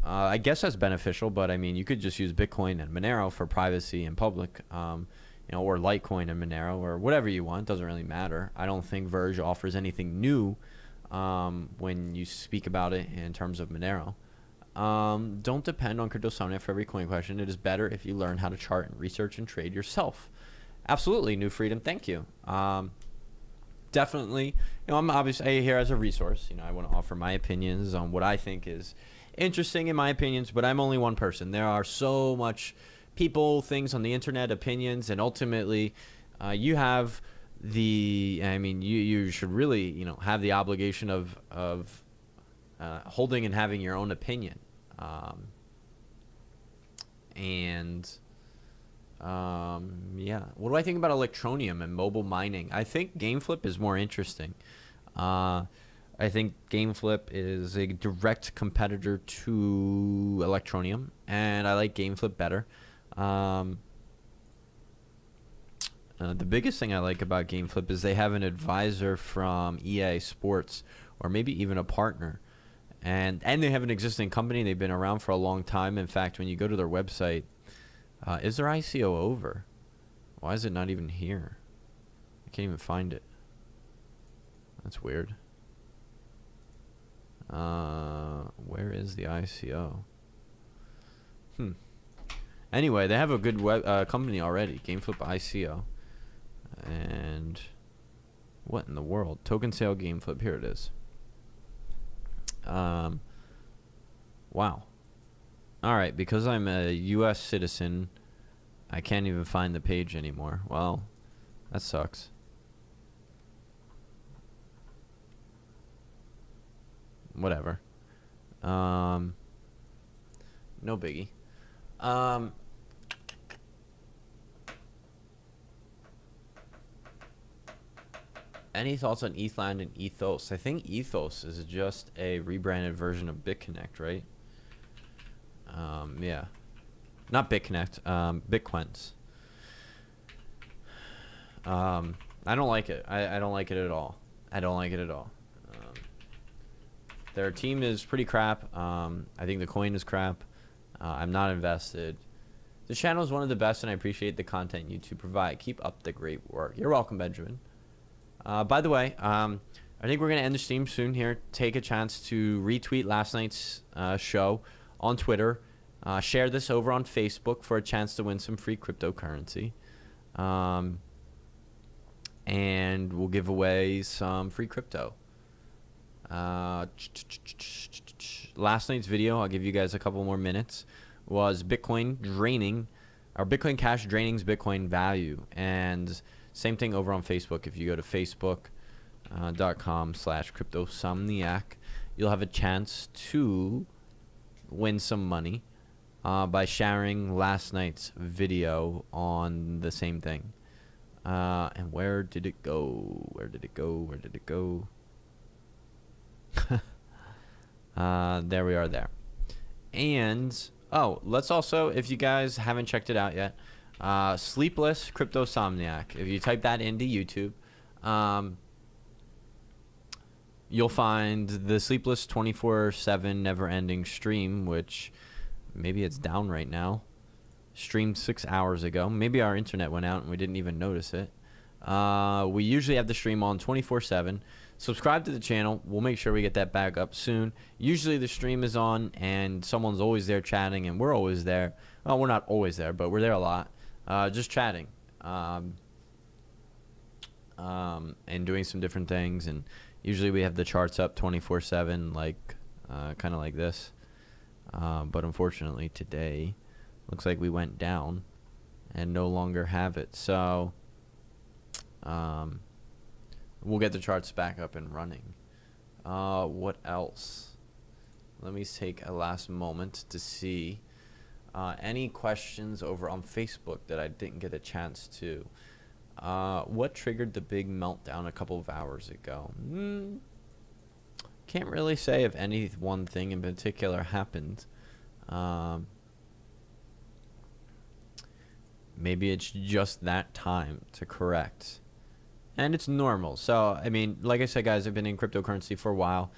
I guess that's beneficial, but I mean, you could just use Bitcoin and Monero for privacy and public, you know, or Litecoin and Monero or whatever you want. Doesn't really matter. I don't think Verge offers anything new when you speak about it in terms of Monero. Don't depend on CryptoSomnia for every coin question. It is better if you learn how to chart and research and trade yourself. Absolutely, New Freedom. Thank you. Definitely, you know, I'm obviously here as a resource. You know, I want to offer my opinions on what I think is interesting in my opinions, but I'm only one person. There are so much people, things on the internet, opinions, and ultimately, you have the. I mean, you should really, you know, have the obligation of holding and having your own opinion, and Yeah. What do I think about Electronium and mobile mining? I think GameFlip is more interesting. I think GameFlip is a direct competitor to Electronium, and I like GameFlip better. The biggest thing I like about GameFlip is they have an advisor from EA Sports, or maybe even a partner. And they have an existing company. They've been around for a long time. In fact, when you go to their website, is their ICO over? Why is it not even here? I can't even find it. That's weird. Where is the ICO? Anyway, they have a good web company already, GameFlip ICO. And what in the world? Token sale GameFlip. Here it is. Wow. All right, because I'm a U.S. citizen, I can't even find the page anymore. Well, that sucks. Whatever. No biggie. Any thoughts on Ethland and Ethos? I think Ethos is just a rebranded version of BitConnect, right? Yeah. Not BitConnect, Bitcoins. I don't like it. I don't like it at all. I don't like it at all. Their team is pretty crap. I think the coin is crap. I'm not invested. The channel is one of the best, and I appreciate the content you two provide. Keep up the great work. You're welcome, Benjamin. By the way, I think we're going to end the stream soon here. Take a chance to retweet last night's show on Twitter. Share this over on Facebook for a chance to win some free cryptocurrency. And we'll give away some free crypto. Last night's video, I'll give you guys a couple more minutes, was Bitcoin draining, or Bitcoin Cash draining's Bitcoin value. And same thing over on Facebook. If you go to facebook.com/cryptosomniac, you'll have a chance to win some money by sharing last night's video on the same thing. And where did it go? Where did it go? Where did it go? There we are there. And, oh, let's also, if you guys haven't checked it out yet, Sleepless Cryptosomniac. If you type that into YouTube, you'll find the Sleepless 24/7 never-ending stream, which maybe it's down right now. Streamed 6 hours ago. Maybe our internet went out and we didn't even notice it. We usually have the stream on 24/7. Subscribe to the channel. We'll make sure we get that back up soon. Usually the stream is on and someone's always there chatting, and we're always there. Well, we're not always there, but we're there a lot. Just chatting. And doing some different things. And usually we have the charts up 24/7, like kind of like this. But unfortunately today, looks like we went down and no longer have it. So we'll get the charts back up and running. What else? Let me take a last moment to see any questions over on Facebook that I didn't get a chance to. What triggered the big meltdown a couple of hours ago? Can't really say if any one thing in particular happened. Maybe it's just that time to correct. And it's normal. So, I mean, like I said, guys, I've been in cryptocurrency for a while.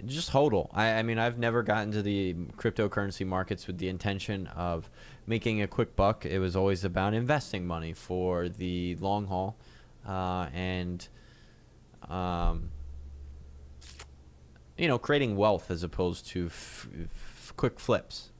Just hodl. I mean, I've never gotten to the cryptocurrency markets with the intention of making a quick buck. It was always about investing money for the long haul and, you know, creating wealth as opposed to quick flips.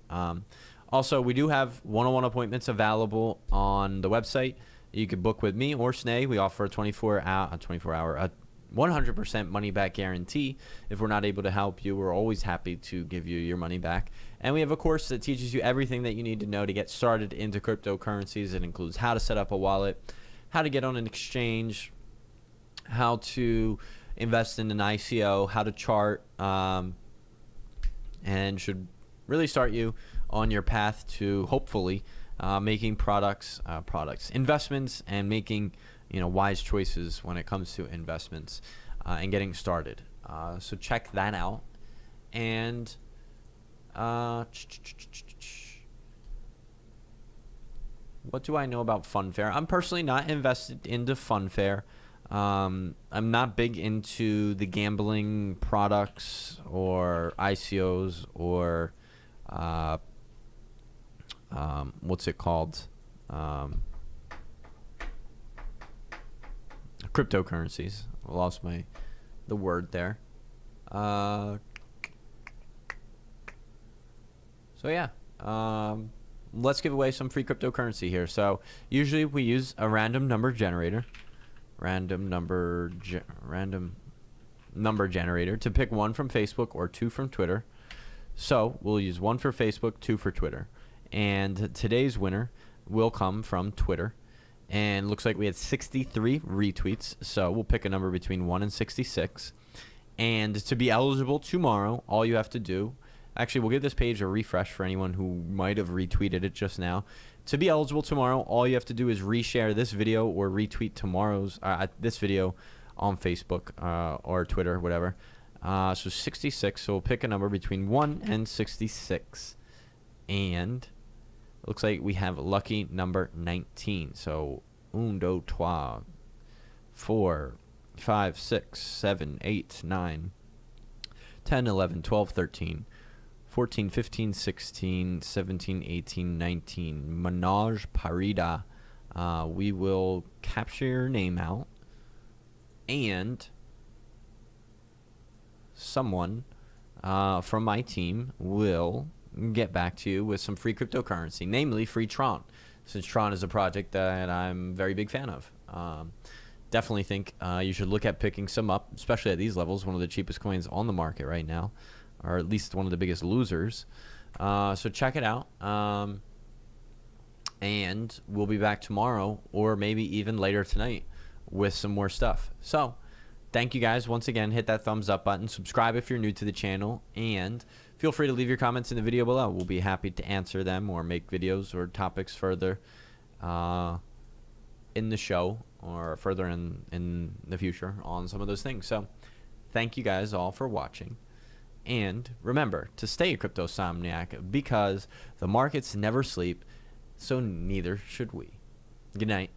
Also, we do have one-on-one appointments available on the website. You could book with me or Snay. We offer a 100% money back guarantee. If we're not able to help you, we're always happy to give you your money back. And we have a course that teaches you everything that you need to know to get started into cryptocurrencies. It includes how to set up a wallet, how to get on an exchange, how to invest in an ICO, how to chart, and should really start you on your path to hopefully making investments, and making wise choices when it comes to investments and getting started. So check that out. And what do I know about Funfair? I'm personally not invested into Funfair. I'm not big into the gambling products or ICOs or what's it called? Cryptocurrencies. I lost the word there. So yeah, let's give away some free cryptocurrency here. So usually we use a random number generator. Random number generator to pick one from Facebook or two from Twitter. So we'll use one for Facebook, two for Twitter. And today's winner will come from Twitter. And looks like we had 63 retweets. So we'll pick a number between 1 and 66. And to be eligible tomorrow, all you have to do, actually we'll give this page a refresh for anyone who might have retweeted it just now. To be eligible tomorrow, all you have to do is reshare this video or retweet this video on Facebook or Twitter, whatever. So 66. So we'll pick a number between 1 and 66. And it looks like we have lucky number 19. So 1, 2, 3, 4, 5, 6, 7, 8, 9, 10, 11, 12, 13. 14, 15, 16, 17, 18, 19. Manoj Parida. We will capture your name out. And someone from my team will get back to you with some free cryptocurrency, namely free Tron, since Tron is a project that I'm a very big fan of. Definitely think you should look at picking some up, especially at these levels, one of the cheapest coins on the market right now, or at least one of the biggest losers. So check it out. And we'll be back tomorrow or maybe even later tonight with some more stuff. So thank you guys once again. Hit that thumbs up button. Subscribe if you're new to the channel. And feel free to leave your comments in the video below. We'll be happy to answer them or make videos or topics further in the show or further in the future on some of those things. So thank you guys all for watching. And remember to stay a crypto-somniac, because the markets never sleep, so neither should we. Good night.